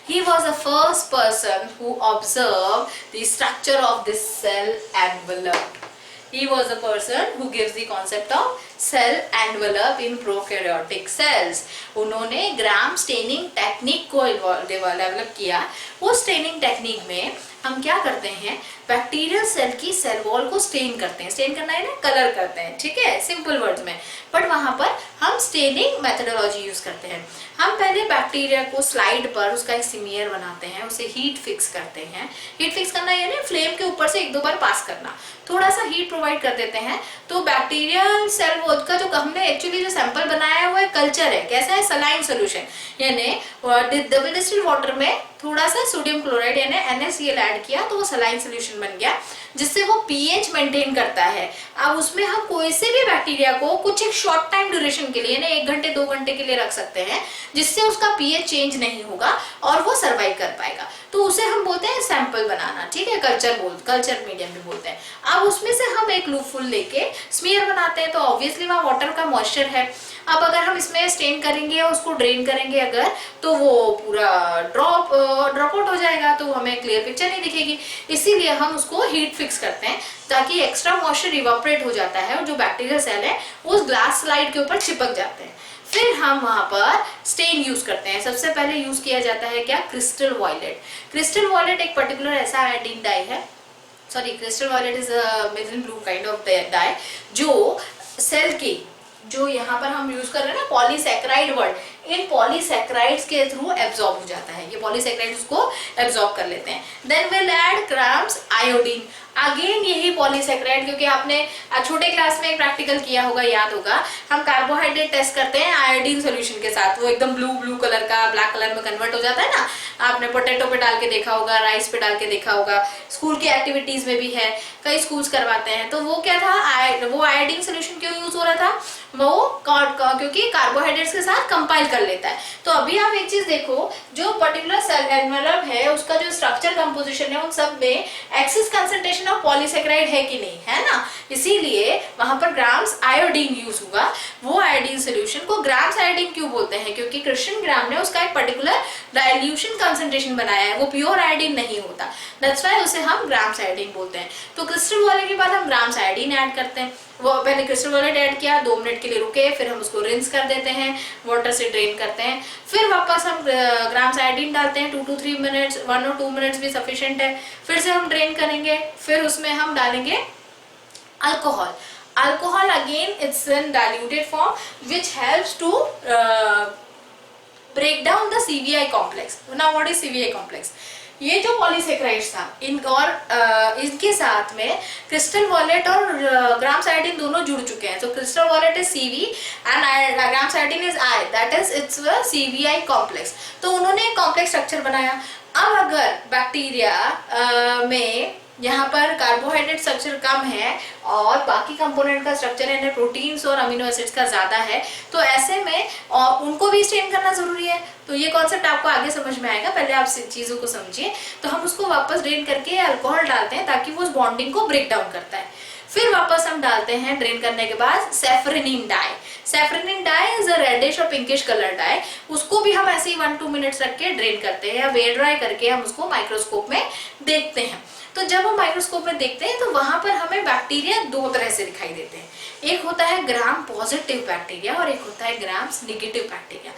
He was the first person who observed the structure of this cell envelope. He was the person who gives the concept of cell envelope in prokaryotic cells. उन्होंने gram staining technique को develop किया। उस staining technique में हम क्या करते हैं, bacterial cell की सेल वॉल को स्टेन करते हैं। स्टेन करना है ना, कलर करते हैं, ठीक है, सिंपल वर्ड्स में। बट वहां पर हम स्टेनिंग मेथोडोलॉजी यूज करते हैं। हम पहले बैक्टीरिया को स्लाइड पर उसका एक सिमियर बनाते हैं, उसे हीट फिक्स करते हैं। हीट फिक्स करना यानी फ्लेम के ऊपर से एक दो बार पास करना, थोड़ा सा हीट प्रोवाइड कर देते हैं। तो बैक्टीरियल सेल वॉल का जो हमने एक्चुअली जो सैंपल बनाया है वो कल्चर है, कैसा है, सलाइन सोल्यूशन, यानी डबल डिस्टिल्ड वाटर में थोड़ा सा सोडियम क्लोराइड यानी NaCl ऐड किया तो वो सलाइन सोल्यूशन बन गया, जिससे वो पीएच मेंटेन करता है। अब उसमें हम कोई से भी बैक्टीरिया को कुछ एक शॉर्ट टाइम ड्यूरेशन के लिए यानी 1 घंटे 2 घंटे के लिए रख सकते हैं, जिससे उसका पीएच चेंज नहीं होगा और वो सर्वाइव कर पाएगा। तो उसे हम बोलते हैं सैंपल बनाना, ठीक है, कल्चर मीडियम भी बोलते हैं। अब उसमें से हम एक लूपफुल लेके स्मीयर बनाते हैं, तो ऑब्वियसली वहाँ वाटर का मॉइस्चर है। अब अगर हम इसमें स्टेन करेंगे और उसको ड्रेन करेंगे अगर, तो वो पूरा ड्रॉप आउट हो जाएगा, तो हमें क्लियर पिक्चर नहीं दिखेगी। इसीलिए हम उसको हीट फिक्स करते हैं ताकि एक्स्ट्रा मॉइस्चर इवापोरेट हो जाता है और जो बैक्टीरियल सेल है वो उस ग्लास स्लाइड के ऊपर चिपक जाते हैं। फिर हम वहां पर स्टेन यूज करते हैं। सबसे पहले यूज किया जाता है क्या, क्रिस्टल वॉयलेट। क्रिस्टल वॉयलेट एक पर्टिकुलर ऐसा आयोडीन डाई है, sorry crystal violet is a magenta blue kind of dye, जो सेल की जो यहाँ पर हम यूज कर रहे हैं ना पॉलीसैकेराइड वर्ड, इन पॉलीसैकेराइड्स के थ्रू एब्जॉर्ब हो जाता है, ये पॉलीसैकेराइड्स उसको एब्जॉर्ब कर लेते हैं। Then will add Gram's iodine, again यही पॉलीसैकेराइड, क्योंकि आपने छोटे क्लास में एक प्रैक्टिकल किया होगा, याद होगा, हम कार्बोहाइड्रेट टेस्ट करते हैं आयोडीन सॉल्यूशन के साथ, वो एकदम ब्लू कलर का ब्लैक कलर में कन्वर्ट हो जाता है ना। आपने पोटैटो पे डाल के देखा होगा, राइस पे डाल के देखा होगा, स्कूल की एक्टिविटीज में भी है, कई स्कूल्स करवाते हैं। तो वो क्या था, वो आयोडीन सोल्यूशन क्यों यूज हो रहा था, वो क्योंकि कार्बोहाइड्रेट्स के साथ कंपाइल कर लेता है। तो अभी आप एक चीज देखो, जो पर्टिकुलर सेल एनवेलप है उसका जो स्ट्रक्चर कंपोजिशन है उन सब में एक्सेस कंसंट्रेशन ऑफ पॉलीसैकेराइड है कि नहीं, है ना। इसीलिए वहां पर ग्राम्स आयोडीन यूज हुआ। वो आयोडीन सोल्यूशन को ग्राम्स आयोडीन क्यों बोलते हैं, क्योंकि क्रिश्चियन ग्राम ने उसका एक पर्टिकुलर डाइल्यूशन कंसंट्रेशन बनाया है, वो प्योर आयोडीन नहीं होता, दैट्स व्हाई उसे हम ग्राम्स आयोडीन बोलते हैं। तो क्रिस्टल वॉयलेट के बाद हम ग्राम्स आयोडीन ऐड करते हैं। वो पहले क्रिस्टल वॉयलेट ऐड किया, 2 मिनट के लिए रुके, फिर हम उसको रिंस कर देते हैं, वाटर से ड्रेन करते हैं, फिर वापस हम ग्राम्स आयोडीन डालते हैं, 2 to 3 मिनट्स, 1 or 2 मिनट्स भी सफिशिएंट है। फिर से हम ड्रेन करेंगे, फिर उसमें हम डालेंगे alcohol. Alcohol again it's in diluted form which helps to break down the CVI complex. Now what is CVI complex? ये जो पॉलीसैकेराइड्स था इनके साथ में क्रिस्टल वॉयलेट और ग्राम्स आयोडीन दोनों जुड़ चुके हैं। तो crystal violet is CV and Gram's iodine is I, that is it's CVI complex. तो उन्होंने एक कॉम्प्लेक्स स्ट्रक्चर बनाया। अब अगर बैक्टीरिया में यहाँ पर कार्बोहाइड्रेट स्ट्रक्चर कम है और बाकी कंपोनेंट का स्ट्रक्चर यानी प्रोटीन्स और अमीनो एसिड्स का ज्यादा है, तो ऐसे में उनको भी स्टेन करना जरूरी है। तो ये कॉन्सेप्ट आपको आगे समझ में आएगा, पहले आप चीजों को समझिए। तो हम उसको वापस ड्रेन करके अल्कोहल डालते हैं ताकि वो उस बॉन्डिंग को ब्रेक डाउन करता है। फिर वापस हम डालते हैं ड्रेन करने के बाद safranin dye. Safranin dye is a reddish और पिंकिश कलर डाई। उसको भी हम ऐसे ही 1-2 मिनट्स रख के ड्रेन करते हैं या वेयर ड्राई करके हम उसको माइक्रोस्कोप में देखते हैं। तो जब हम माइक्रोस्कोप में देखते हैं तो वहां पर हमें बैक्टीरिया 2 तरह से दिखाई देते हैं। एक होता है ग्राम पॉजिटिव बैक्टीरिया और एक होता है gram negative bacteria.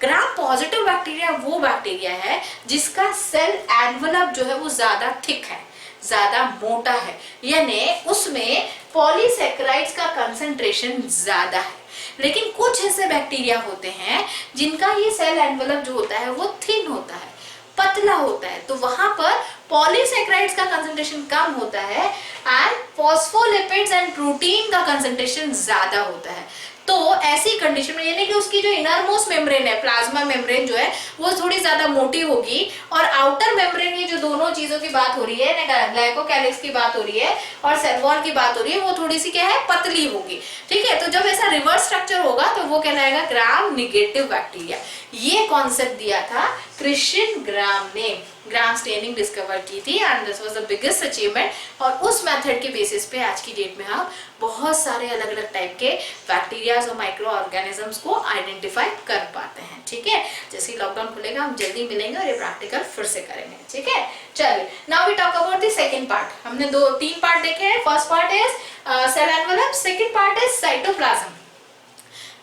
Gram positive bacteria वो बैक्टीरिया है जिसका सेल एनवेलप जो है वो ज्यादा थिक है, ज्यादा मोटा है, यानी उसमें पॉलीसैकेराइड्स का कंसंट्रेशन ज्यादा है। लेकिन कुछ ऐसे बैक्टीरिया होते हैं जिनका ये सेल एनवेलप जो होता है वो थिन होता है, पतला होता है, तो वहां पर पॉलीसैकेराइड्स का कंसंट्रेशन कम होता है एंड फॉस्फोलिपिड्स एंड प्रोटीन का कंसंट्रेशन ज्यादा होता है। तो ऐसी कंडीशन में यानी कि उसकी जो इनरमोस्ट मेम्ब्रेन है, प्लाज्मा मेम्ब्रेन जो है वो थोड़ी ज्यादा मोटी होगी और आउटर मेम्ब्रेन, ये जो दोनों चीजों की बात हो रही है, ग्लाइकोकैलिक्स की बात हो रही है और सेल वॉल की बात हो रही है, वो थोड़ी सी क्या है, पतली होगी। ठीक है, तो जब ऐसा रिवर्स स्ट्रक्चर होगा तो वो कहलाएगा ग्राम नेगेटिव बैक्टीरिया। ये कॉन्सेप्ट दिया था क्रिश्चियन ग्राम ने, ग्राम स्टेनिंग डिस्कवर की थी and this was the biggest achievement. और उस मेथड के बेसिस पे आज की डेट में हम बहुत सारे अलग अलग टाइप के बैक्टीरियाज और माइक्रो ऑर्गेनिजम्स को आइडेंटिफाई कर पाते हैं। ठीक है, जैसे ही लॉकडाउन खुलेगा हम जल्दी मिलेंगे और ये प्रैक्टिकल फिर से करेंगे। ठीक है, चलिए now we talk about the second part. हमने 3 पार्ट देखे हैं। First part is cell envelope, second part is cytoplasm.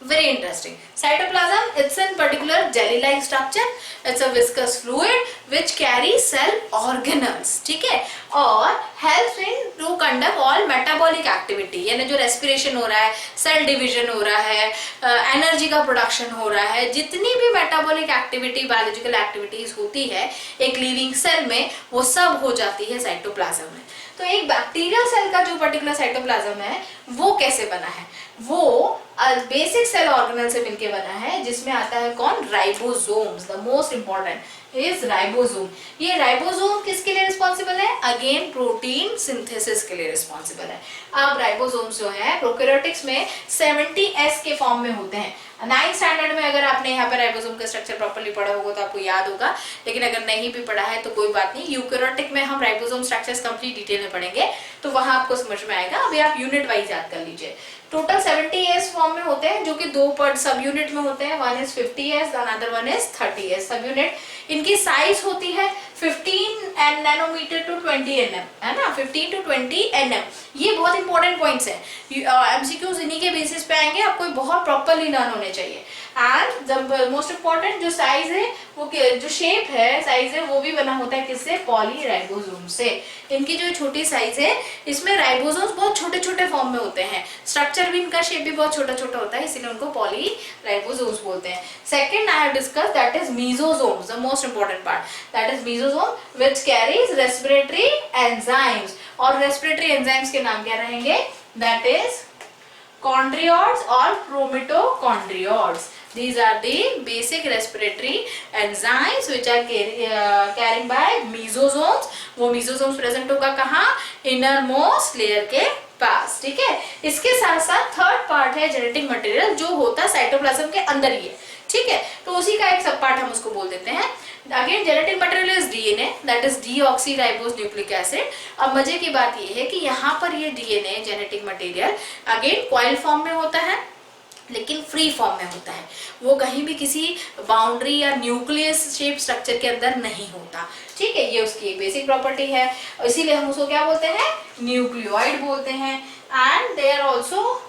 Very interesting. Cytoplasm, it's in particular jelly-like structure. It's a viscous fluid which carries cell organelles. ठीक है, और helps in to conduct all metabolic activity. यानी जो respiration हो रहा है, cell division हो रहा है, energy का production हो रहा है, जितनी भी metabolic activity, biological activities होती है एक living cell में, वो सब हो जाती है साइटोप्लाज्म में। तो एक बैक्टीरियल सेल का जो पर्टिकुलर साइटोप्लाज्म है वो कैसे बना है, वो बेसिक सेल ऑर्गेनल से मिलके बना है, जिसमें आता है कौन, ribosomes, the most important. Is ribosome. ये राइबोसोम किसके लिए रिस्पॉन्सिबल है? अगेन प्रोटीन सिंथेसिस के लिए रिस्पॉन्सिबल है। अब राइबोसोम्स जो है प्रोकैरियोटिक्स में 70S के फॉर्म में होते हैं। 9th स्टैंडर्ड में अगर आपने यहाँ पे राइबोसोम का स्ट्रक्चर प्रॉपर्ली पढ़ा होगा तो आपको याद होगा, लेकिन अगर नहीं भी पढ़ा है तो कोई बात नहीं, यूकैरियोटिक में हम राइबोसोम स्ट्रक्चर्स कंप्लीट डिटेल में पढ़ेंगे तो वहां आपको समझ में आएगा। अभी आप यूनिट वाइज याद कर लीजिए। टोटल 70S फॉर्म में होते हैं जो कि दो पार्ट सब यूनिट में होते हैं। One is 50S, another one is 30S सब यूनिट। इनकी साइज होती है 15 नैनोमीटर टू 20 nm, है ना, 15 to 20 nm। ये बहुत इंपॉर्टेंट पॉइंट्स हैं, एमसीक्यूज इन्हीं के बेसिस पे आएंगे, आपको बहुत प्रॉपरली लर्न होने चाहिए। एंड द मोस्ट इंपॉर्टेंट जो साइज है वो जो शेप है साइज है वो भी बना होता है किससे? पॉलीराइबोसोम से। इनकी जो छोटी साइज है इसमें राइबोसोम्स बहुत छोटे छोटे फॉर्म में होते हैं, स्ट्रक्चर भी इनका शेप भी बहुत छोटा छोटा होता है, इसीलिए उनको पॉलीराइबोसोम्स बोलते हैं। Second I have discuss that is मेसोसोम्स, the most important part that is mesosome which carries respiratory enzymes. और रेस्पिरेटरी एंजाइम्स के नाम क्या रहेंगे? That is chondrioids or chromatochondrioids. These are the basic respiratory enzymes which are carried by mesosomes. वो mesosomes present होगा कहाँ? innermost layer के पास, ठीक है। इसके साथ साथ थर्ड पार्ट है जेनेटिक मटेरियल जो होता है साइटोप्लाज्म के अंदर ही है, ठीक है, तो उसी का एक सब पार्ट हम उसको बोल देते हैं। Again genetic material is DNA, that is deoxyribose nucleic acid. अब मजे की बात ये है कि यहाँ पर ये DNA genetic material again coil form में होता है लेकिन फ्री फॉर्म में होता है, वो कहीं भी किसी बाउंड्री या न्यूक्लियस शेप स्ट्रक्चर के अंदर नहीं होता, ठीक है। ये उसकी एक बेसिक प्रॉपर्टी है, इसीलिए हम उसको क्या बोलते हैं? न्यूक्लियोइड बोलते हैं। And they are also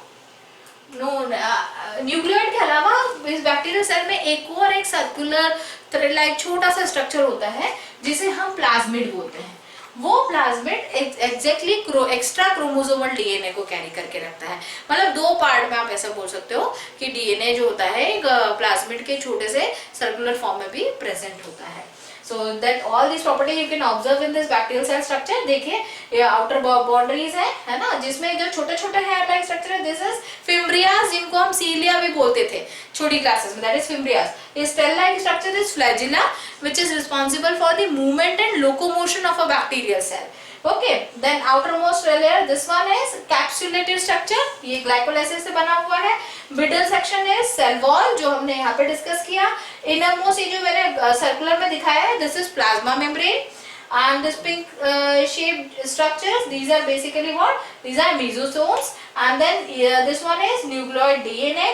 nucleoid के अलावा इस बैक्टीरियल सेल में एक और एक सर्कुलर थ्रेड लाइक छोटा सा स्ट्रक्चर होता है जिसे हम प्लाज्मिड बोलते हैं। वो plasmid exactly extra chromosomal DNA को कैरी करके रखता है। मतलब दो पार्ट में आप ऐसा बोल सकते हो कि डीएनए जो होता है एक प्लाज्मिड के छोटे से सर्कुलर फॉर्म में भी प्रेजेंट होता है। So that all these properties you can observe in this bacterial cell structure। देखिए ये outer boundaries है ना, जिसमें जो छोटे छोटे hair like structure है, this is fimbrias जिनको हम सीलिया भी बोलते थे छोटी क्लासेस में, that is fimbrias। ये cell like structure is flagella which is responsible for the movement and locomotion of a bacterial cell। Okay, then outermost layer this one is capsulated structure, ये glycolysis से बना हुआ है। middle section is cell wall जो हमने यहाँ पे discuss किया। innermost ये जो मैंने सर्कुलर में दिखाया है this is plasma membrane and this pink shaped structures these are basically what? These are mesosomes and then this one is nucleoid DNA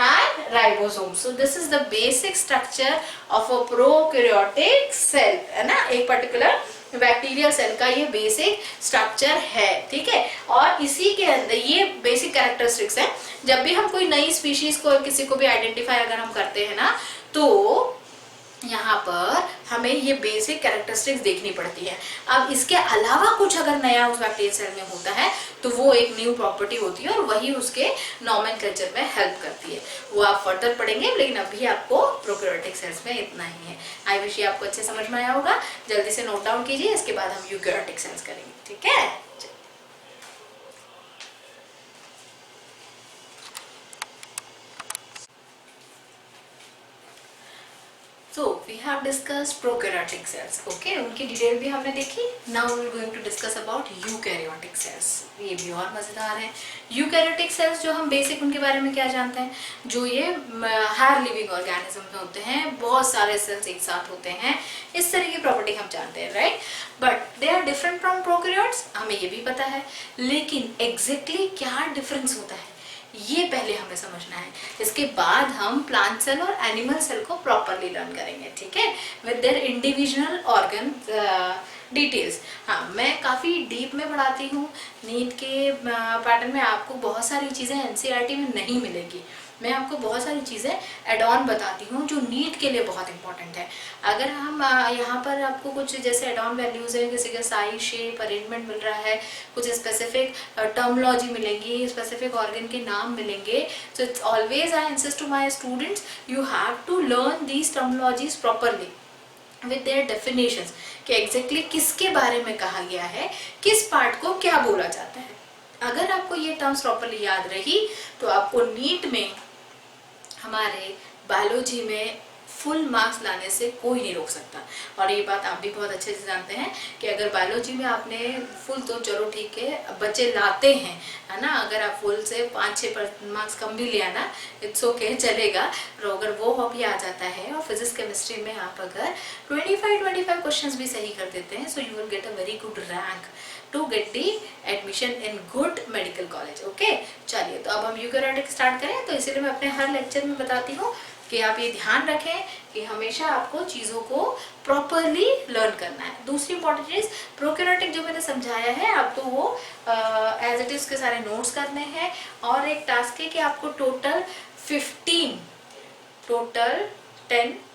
and ribosome। So this is the basic structure of a prokaryotic cell, है ना, एक particular bacterial cell का ये basic structure है, ठीक है। और इसी के अंदर ये बेसिक कैरेक्टरिस्टिक्स है। जब भी हम कोई नई स्पीशीज को किसी को भी आइडेंटिफाई अगर हम करते हैं ना तो यहाँ पर हमें ये बेसिक कैरेक्टरिस्टिक्स देखनी पड़ती है। अब इसके अलावा कुछ अगर नया उस बैक्टीरियल सेल में होता है तो वो एक न्यू प्रॉपर्टी होती है और वही उसके नॉमेनक्लेचर में हेल्प करती है। वो आप फर्दर पढ़ेंगे, लेकिन अभी आपको प्रोकैरियोटिक सेल्स में इतना ही है। आई विश ये आपको अच्छे समझ में आया होगा। जल्दी से नोट डाउन कीजिए, इसके बाद हम यूकैरियोटिक सेल्स करेंगे, ठीक है। So we have discussed prokaryotic cells, okay? उनकी डिटेल भी हमने देखी। Now we are going to discuss about eukaryotic cells। ये भी और मजेदार है। यूकैरियोटिक सेल्स जो हम बेसिक उनके बारे में क्या जानते हैं, जो ये हायर लिविंग ऑर्गेनिज्म में होते हैं, बहुत सारे सेल्स एक साथ होते हैं, इस तरह की प्रॉपर्टी हम जानते हैं, right. But they are different from prokaryotes, हमें ये भी पता है, लेकिन एग्जैक्टली क्या डिफरेंस होता है ये पहले हमें समझना है। इसके बाद हम प्लांट सेल और एनिमल सेल को प्रॉपरली लर्न करेंगे, ठीक है, with their individual organ details. हाँ, मैं काफ़ी डीप में पढ़ाती हूँ। नीट के पैटर्न में आपको बहुत सारी चीज़ें एनसीईआरटी में नहीं मिलेगी। मैं आपको बहुत सारी चीज़ें एड ऑन बताती हूँ जो नीट के लिए बहुत इंपॉर्टेंट है। अगर हम यहाँ पर आपको कुछ जैसे एड ऑन वैल्यूज़ है, किसी का साइज, शेप, अरेंजमेंट मिल रहा है, कुछ स्पेसिफिक टर्मोलॉजी मिलेंगी, स्पेसिफिक ऑर्गन के नाम मिलेंगे। So it's always I insist to my students you have to learn these terminologies properly with their definitions कि एग्जैक्टली किसके बारे में कहा गया है, किस पार्ट को क्या बोला जाता है। अगर आपको ये टर्म्स प्रॉपरली याद रही तो आपको नीट में हमारे बायोलॉजी में फुल मार्क्स लाने से कोई नहीं रोक सकता। और ये बात आप भी बहुत अच्छे से जानते हैं कि अगर बायोलॉजी में आपने फुल तो चलो ठीक है बच्चे लाते हैं, है ना, अगर आप फुल से 5-6 मार्क्स कम भी लिया ना, इट्स ओके, चलेगा। और अगर वो हॉबी आ जाता है और फिजिक्स केमिस्ट्री में आप अगर 25 क्वेश्चंस भी सही कर देते हैं, so you will get a very good rank to get the admission in good medical college. Okay, चलिए तो अब हम यूकैरियोटिक स्टार्ट करें। तो इसीलिए मैं अपने हर लेक्चर में बताती हूँ कि आप ये ध्यान रखें कि हमेशा आपको चीज़ों को प्रॉपरली लर्न करना है। दूसरी इंपॉर्टेंट चीज़, प्रोकैरियोटिक जो मैंने समझाया है आपको वो एज इट इज़ के सारे नोट्स करने हैं। और एक टास्क है कि आपको टोटल 10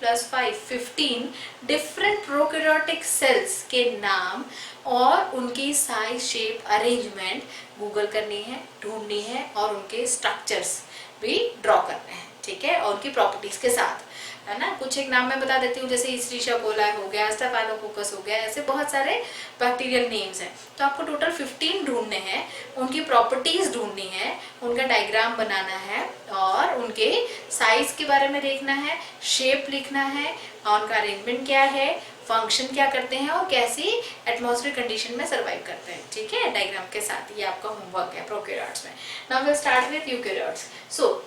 + 5 15 डिफरेंट प्रोकैरियोटिक सेल्स के नाम और उनकी साइज, शेप, अरेंजमेंट गूगल करनी है, ढूंढनी है और उनके स्ट्रक्चर्स भी ड्रॉ करने हैं, ठीक है, और उनकी प्रॉपर्टीज के साथ, है ना। कुछ एक नाम मैं बता देती हूँ, जैसे इस्टीरिया कोलाई हो गया, स्टेफाइलोकोकस हो गया, ऐसे बहुत सारे बैक्टीरियल नेम्स हैं। तो आपको टोटल 15 ढूंढने हैं, उनकी प्रॉपर्टीज ढूंढनी है, उनका डायग्राम बनाना है और उनके साइज के बारे में देखना है, शेप लिखना है और उनका अरेंजमेंट क्या है, फंक्शन क्या करते हैं और कैसी एटमॉस्फेरिक कंडीशन में सर्वाइव करते हैं, ठीक है, डायग्राम के साथ। ये आपका होमवर्क है प्रोकैरियोट्स में। Now will start with eukaryotes. So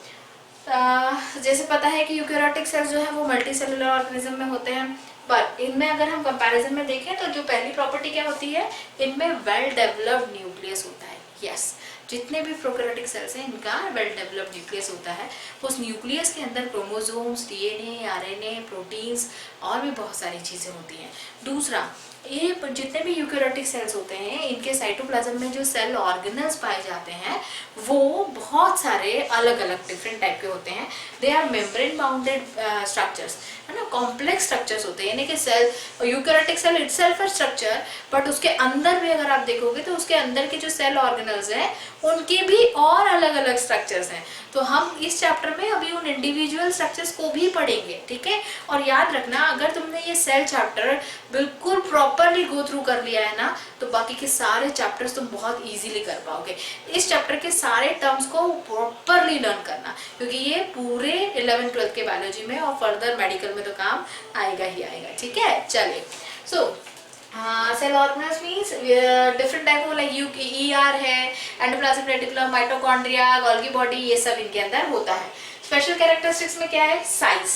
जैसे पता है कि यूकैरियोटिक सेल्स जो है वो मल्टी सेलुलर ऑर्गेनिज्म में होते हैं, पर इनमें अगर हम कंपैरिजन में देखें तो जो पहली प्रॉपर्टी क्या होती है, इनमें वेल डेवलप्ड न्यूक्लियस होता है। यस, जितने भी प्रोकैरियोटिक सेल्स हैं इनका वेल डेवलप्ड न्यूक्लियस होता है। उस न्यूक्लियस के अंदर क्रोमोसोम्स, डीएनए, आरएनए, प्रोटीन्स और भी बहुत सारी चीज़ें होती हैं। दूसरा, ये जितने भी यूकैरियोटिक सेल्स होते हैं इनके साइटोप्लाज्म में जो सेल ऑर्गेनल्स पाए जाते हैं वो बहुत सारे अलग अलग डिफरेंट टाइप के होते हैं। They are membrane bounded structures, है ना, कॉम्प्लेक्स स्ट्रक्चर्स होते हैं। यानी कि सेल, यूकैरियोटिक सेल इटसेल्फ है स्ट्रक्चर, बट उसके अंदर भी अगर आप देखोगे तो उसके अंदर के जो सेल ऑर्गेनल्स हैं उनके भी और अलग अलग स्ट्रक्चर्स हैं। तो हम इस चैप्टर में अभी उन इंडिविजुअल स्ट्रक्चर्स को भी पढ़ेंगे, ठीक है। और याद रखना, अगर तुमने ये सेल चैप्टर बिल्कुल प्रॉपरली गो थ्रू कर लिया है ना, तो बाकी के सारे चैप्टर्स तुम बहुत इजीली कर पाओगे। इस चैप्टर के सारे टर्म्स को प्रॉपरली लर्न करना, क्योंकि ये पूरे 11th-12th के बायोलॉजी में और फर्दर मेडिकल में तो काम आएगा ही आएगा, ठीक है। चलिए, so cell organelles means different type of, like ER है, endoplasmic reticulum, mitochondria, Golgi body, ये सब इनके अंदर होता है। स्पेशल कैरेक्टरिस्टिक्स में क्या है, साइज,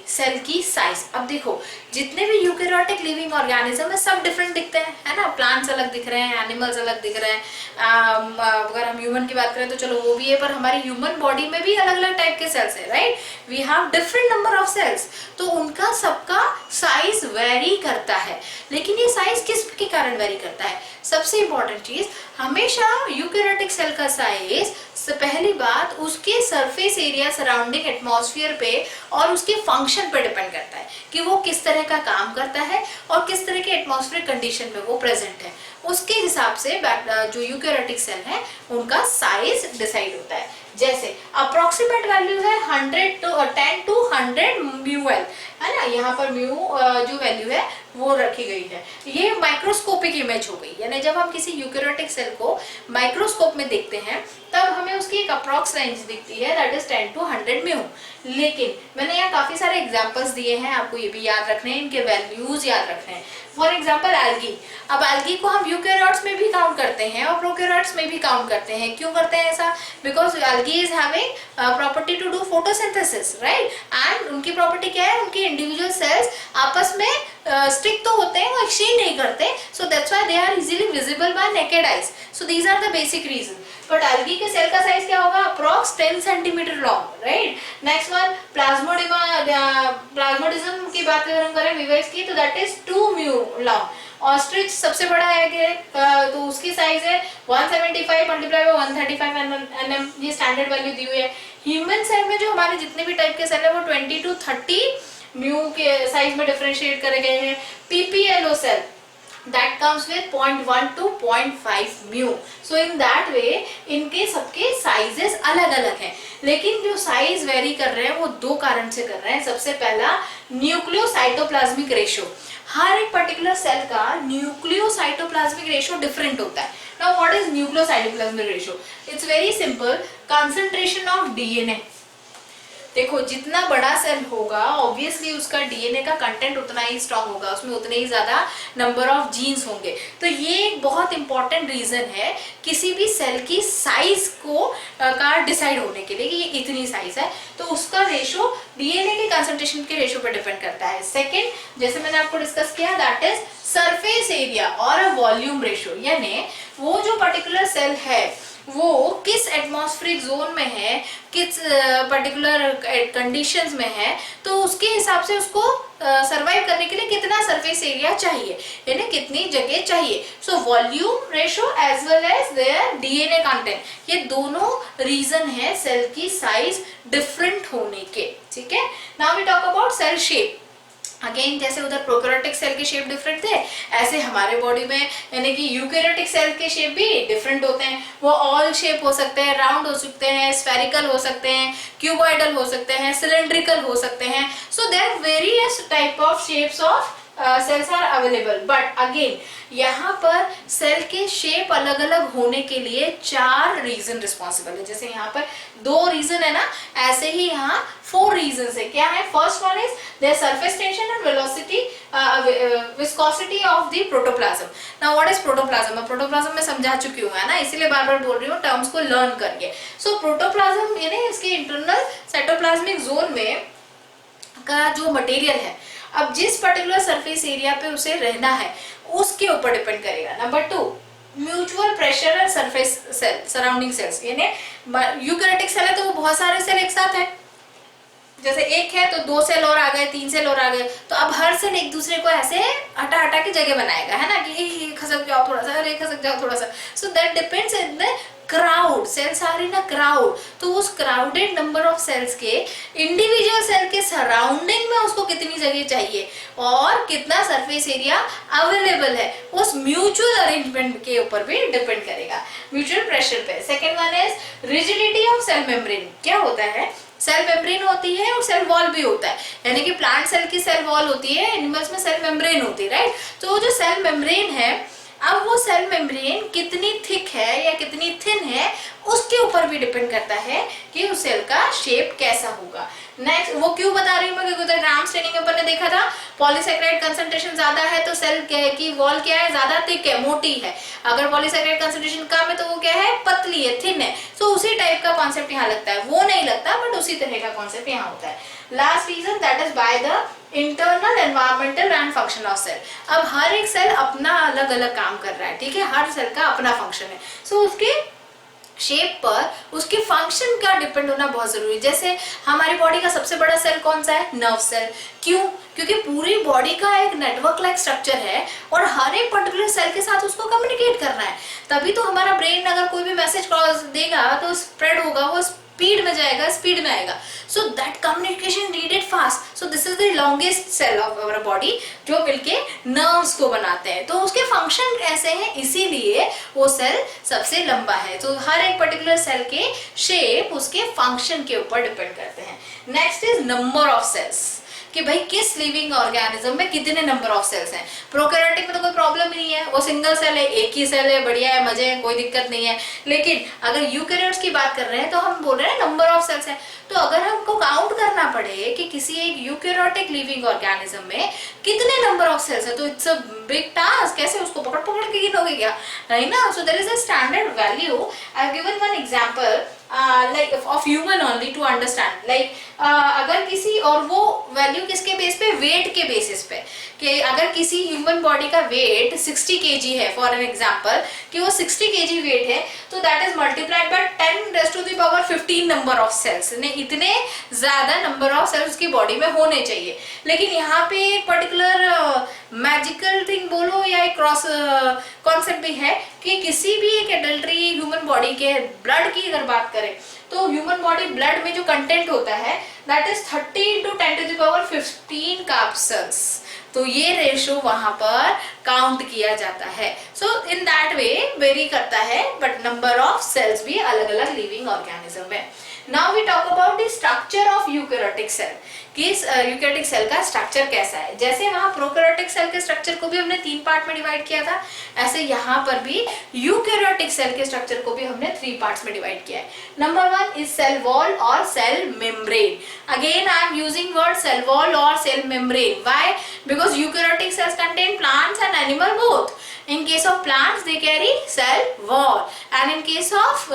सेल की साइज। अब देखो, जितने भी यूकैरियोटिक लिविंग ऑर्गेनिज्म है सब डिफरेंट दिखते हैं, है ना। प्लांट्स अलग दिख रहे हैं, एनिमल्स अलग दिख रहे हैं। अगर हम ह्यूमन की बात करें तो चलो वो भी है, पर हमारी ह्यूमन बॉडी में भी अलग अलग टाइप के सेल्स है, right. We have different number of cells, तो उनका सबका साइज वेरी करता है। लेकिन ये साइज किस के कारण वेरी करता है, सबसे इंपॉर्टेंट चीज, हमेशा यूकैरियोटिक सेल का साइज, पहली बात, उसके सरफेस एरिया सराउंडिंग एटमॉस्फेयर पे और उसके फंक्शन पे डिपेंड करता है कि वो किस तरह का काम करता है और किस तरह के एटमॉस्फेरिक कंडीशन में वो प्रेजेंट है। उसके हिसाब से जो यूकैरियोटिक सेल है उनका साइज डिसाइड होता है। जैसे अप्रोक्सीमेट वैल्यू है 10 to 100 म्यूएल, है ना। यहाँ पर म्यू जो वैल्यू है वो रखी गई है। ये माइक्रोस्कोपिक इमेज हो गई, यानी जब हम किसी यूकैरियोटिक सेल को माइक्रोस्कोप में देखते हैं तब हमें उसकी एक अप्रॉक्स रेंज दिखती है, दैट इज 10 to 100 म्यू। लेकिन मैंने यहाँ काफी सारे एग्जांपल्स दिए हैं, आपको ये भी याद रखने हैं, इनके वैल्यूज याद रखने हैं। फॉर एग्जाम्पल एल्गी, अब एल्गी को हम यूकैरियोट्स में भी काउंट करते हैं और प्रोकैरियोट्स में भी काउंट करते हैं। क्यों करते हैं ऐसा, because algae is having property to do photosynthesis, right. And उनकी प्रॉपर्टी क्या है, उनकी इंडिविजुअल सेल्स आपस में स्टिक तो होते हैं, वो एक्सचेंज नहीं करते, so that's why they are easily visible by naked eyes. So these are the basic reason. But algae के सेल का साइज क्या होगा, approx 10 centimetre long, right. Next one, plasmodium की बात अगर हम करें विवर्स की, तो that is 2 mu long. Ostrich सबसे बड़ा है, तो उसकी साइज है 175 × 135 nm, ये स्टैंडर्ड वैल्यू दी हुई है। ह्यूमन सेल में जो हमारे जितने भी टाइप के सेल है वो 20 to 30 म्यू के साइज में डिफरेंशिएट करे गए हैं। PPLO cell that comes with 0.1 to 0.5 mu. So in that way इनके सबके साइजेस अलग अलग हैं, लेकिन जो साइज वेरी कर रहे हैं वो दो कारण से कर रहे हैं। सबसे पहला, न्यूक्लियोसाइटोप्लाज्मिक रेशियो। हर एक पर्टिकुलर सेल का न्यूक्लियोसाइटोप्लाज्मिक रेशियो डिफरेंट होता है। Now what is nucleocytoplasmic ratio, it's very simple, concentration of DNA देखो जितना बड़ा सेल होगा ऑब्वियसली उसका डीएनए का कंटेंट उतना ही स्ट्रांग होगा, उसमें उतने ही ज्यादा नंबर ऑफ जीन्स होंगे। तो ये एक बहुत इंपॉर्टेंट रीजन है किसी भी सेल की साइज को का डिसाइड होने के लिए कि ये इतनी साइज है, तो उसका रेशो डीएनए के कंसंट्रेशन के रेशो पर डिपेंड करता है। सेकेंड, जैसे मैंने आपको डिस्कस किया, दैट इज सरफेस एरिया और अ वॉल्यूम रेशो, यानी वो जो पर्टिकुलर सेल है वो किस एटमॉस्फेरिक जोन में है, किस पर्टिकुलर कंडीशंस में है, तो उसके हिसाब से उसको सरवाइव करने के लिए कितना सरफेस एरिया चाहिए, यानी कितनी जगह चाहिए। So volume ratio as well as their DNA content, ये दोनों रीजन है सेल की साइज डिफरेंट होने के। ठीक है, now we talk about cell shape. Again जैसे उधर प्रोकैरियोटिक सेल के शेप डिफरेंट थे, ऐसे हमारे बॉडी में यानी कि यूकैरियोटिक सेल के शेप भी डिफरेंट होते हैं। वो ऑल शेप हो सकते हैं, राउंड हो सकते हैं, स्फेरिकल हो सकते हैं, क्यूबॉइडल हो सकते हैं, सिलेंड्रिकल हो सकते हैं। So there various type of shapes of cells are available. But again यहाँ पर सेल के शेप अलग अलग होने के लिए 4 रीजन रिस्पॉन्सिबल है। जैसे यहाँ पर 2 रीजन है ना, ऐसे ही यहाँ 4 रीजन है। क्या है? First one is their surface tension and velocity viscosity of the protoplasm. Now what is protoplasm? मैं प्रोटोप्लाज्म में समझा चुकी हूँ, है ना, इसीलिए बार बार बोल रही हूँ, टर्म्स को लर्न करिए। सो प्रोटोप्लाज्म यानी इसके इंटरनल साइटोप्लाज्मिक जोन में का जो मटेरियल है, अब जिस पर्टिकुलर सरफेस एरिया पे उसे रहना है उसके ऊपर डिपेंड करेगा। Number 2, mutual pressure and surface cell surrounding cells, यानी यूकैरियोटिक सेल है तो वो बहुत सारे सेल एक साथ है, जैसे एक है तो 2 सेल और आ गए, 3 सेल और आ गए, तो अब हर सेल एक दूसरे को ऐसे हटा हटा के जगह बनाएगा, है ना, कि खसक जाओ थोड़ा सा, अरे खसक जाओ थोड़ा सा। So that depends in the crowd, cells are in a crowd. तो उस क्राउडेड नंबर ऑफ सेल्स के इंडिविजुअल सेल के सराउंडिंग में उसको कितनी जगह चाहिए और कितना सरफेस एरिया अवेलेबल है, उस म्यूचुअल अरेंजमेंट के ऊपर भी डिपेंड करेगा, म्यूचुअल प्रेशर पे। Second one is rigidity of cell membrane. क्या होता है? सेल मेम्ब्रेन होती है और सेल वॉल भी होता है, यानी कि प्लांट सेल की सेल वॉल होती है, एनिमल्स में सेल मेम्ब्रेन होती है, राइट। तो वो जो सेल मेम्ब्रेन है, अब वो सेल मेम्ब्रेन कितनी थिक है या कितनी थिन है उसके ऊपर भी डिपेंड करता है कि उस सेल का शेप कैसा होगा। नेक्स्ट, वो क्यों बता रही हूँ मैं, क्योंकि उधर ग्राम्स ट्रेनिंग में अपन ने देखा था पॉलीसैकेराइड कंसंट्रेशन ज्यादा है तो सेल की वॉल क्या है, ज्यादा थिक है, मोटी है। अगर पॉलीसैकेराइड कंसंट्रेशन कम है तो वो क्या है, पतली है, थिन है। सो उसी टाइप का कॉन्सेप्ट यहाँ लगता है, वो नहीं लगता बट उसी तरह का कॉन्सेप्ट यहाँ होता है। Last reason that is by the internal environmental and function of cell. अब हर एक सेल अपना अलग अलग काम कर रहा है, ठीक है, हर सेल का अपना फंक्शन है। सो उसके शेप पर उसके फंक्शन का डिपेंड होना बहुत जरूरी है। जैसे हमारी बॉडी का सबसे बड़ा सेल कौन सा है? Nerve cell. क्यों? क्योंकि पूरी बॉडी का एक नेटवर्क लाइक स्ट्रक्चर है और हर एक पर्टिकुलर सेल के साथ उसको कम्युनिकेट करना है, तभी तो हमारा ब्रेन अगर कोई भी मैसेज क्रॉस देगा तो स्प्रेड होगा, वो स्पीड में जाएगा, स्पीड में आएगा। So that communication needed fast. So this is the longest cell of our body जो मिलके नर्व्स को बनाते हैं, तो उसके फंक्शन ऐसे हैं, इसीलिए वो सेल सबसे लंबा है। तो हर एक पर्टिकुलर सेल के शेप उसके फंक्शन के ऊपर डिपेंड करते हैं। Next is number of cells, कि भाई किस लिविंग ऑर्गेनिज्म में कितने नंबर ऑफ सेल्स हैं। प्रोकैरियोटिक में तो कोई प्रॉब्लम नहीं है, वो सिंगल सेल है, एक ही सेल है, बढ़िया है, मजे है, कोई दिक्कत नहीं है। लेकिन अगर यूकैरियोट्स की बात कर रहे हैं तो हम बोल रहे हैं नंबर ऑफ सेल्स है। तो अगर हमको काउंट करना पड़े कि किसी एक यूकैरियोटिक लिविंग ऑर्गेनिज्म में कितने नंबर ऑफ सेल्स है, तो इट्स अ बिग टास्क। कैसे उसको पकड़ पकड़ के गिनोगे क्या, नहीं ना। So there is a standard value. I have given one example like of human only to understand, like अगर किसी, और वो वैल्यू किसके बेस पे, वेट के बेसिस पे, कि अगर किसी ह्यूमन बॉडी का वेट 60 kg है, फॉर एन एग्जांपल, कि वो 60 kg वेट है, तो that is multiplied by 10⁻15 number of cells, ने इतने ज्यादा नंबर ऑफ सेल्स की बॉडी में होने चाहिए। लेकिन यहाँ पे एक पर्टिकुलर मैजिकल थिंग बोलो या एक क्रॉस कॉन्सेप्ट भी है कि किसी भी एक एडल्ट्री ह्यूमन बॉडी के ब्लड की अगर बात करें तो ह्यूमन बॉडी ब्लड में जो कंटेंट होता है दैट इज 30 × 10⁻15 कैप्सूल्स। तो ये रेशो वहां पर काउंट किया जाता है। सो इन दैट वे वेरी करता है, बट नंबर ऑफ सेल्स भी अलग अलग लिविंग ऑर्गेनिज्म में। Now we talk about the structure of eukaryotic cell, कि यूकैरियोटिक सेल का स्ट्रक्चर कैसा है। जैसे वहां प्रोकैरियोटिक सेल के स्ट्रक्चर को भी हमने 3 पार्ट में डिवाइड किया था, ऐसे यहाँ पर भी यूकैरियोटिक सेल के स्ट्रक्चर को भी हमने 3 पार्ट्स में डिवाइड किया है। नंबर 1 इज सेल वॉल और cell membrane. Again I am using word cell wall or cell membrane. Why? Because eukaryotic cells contain plants and animal both. In case of plants they carry cell wall, and in case of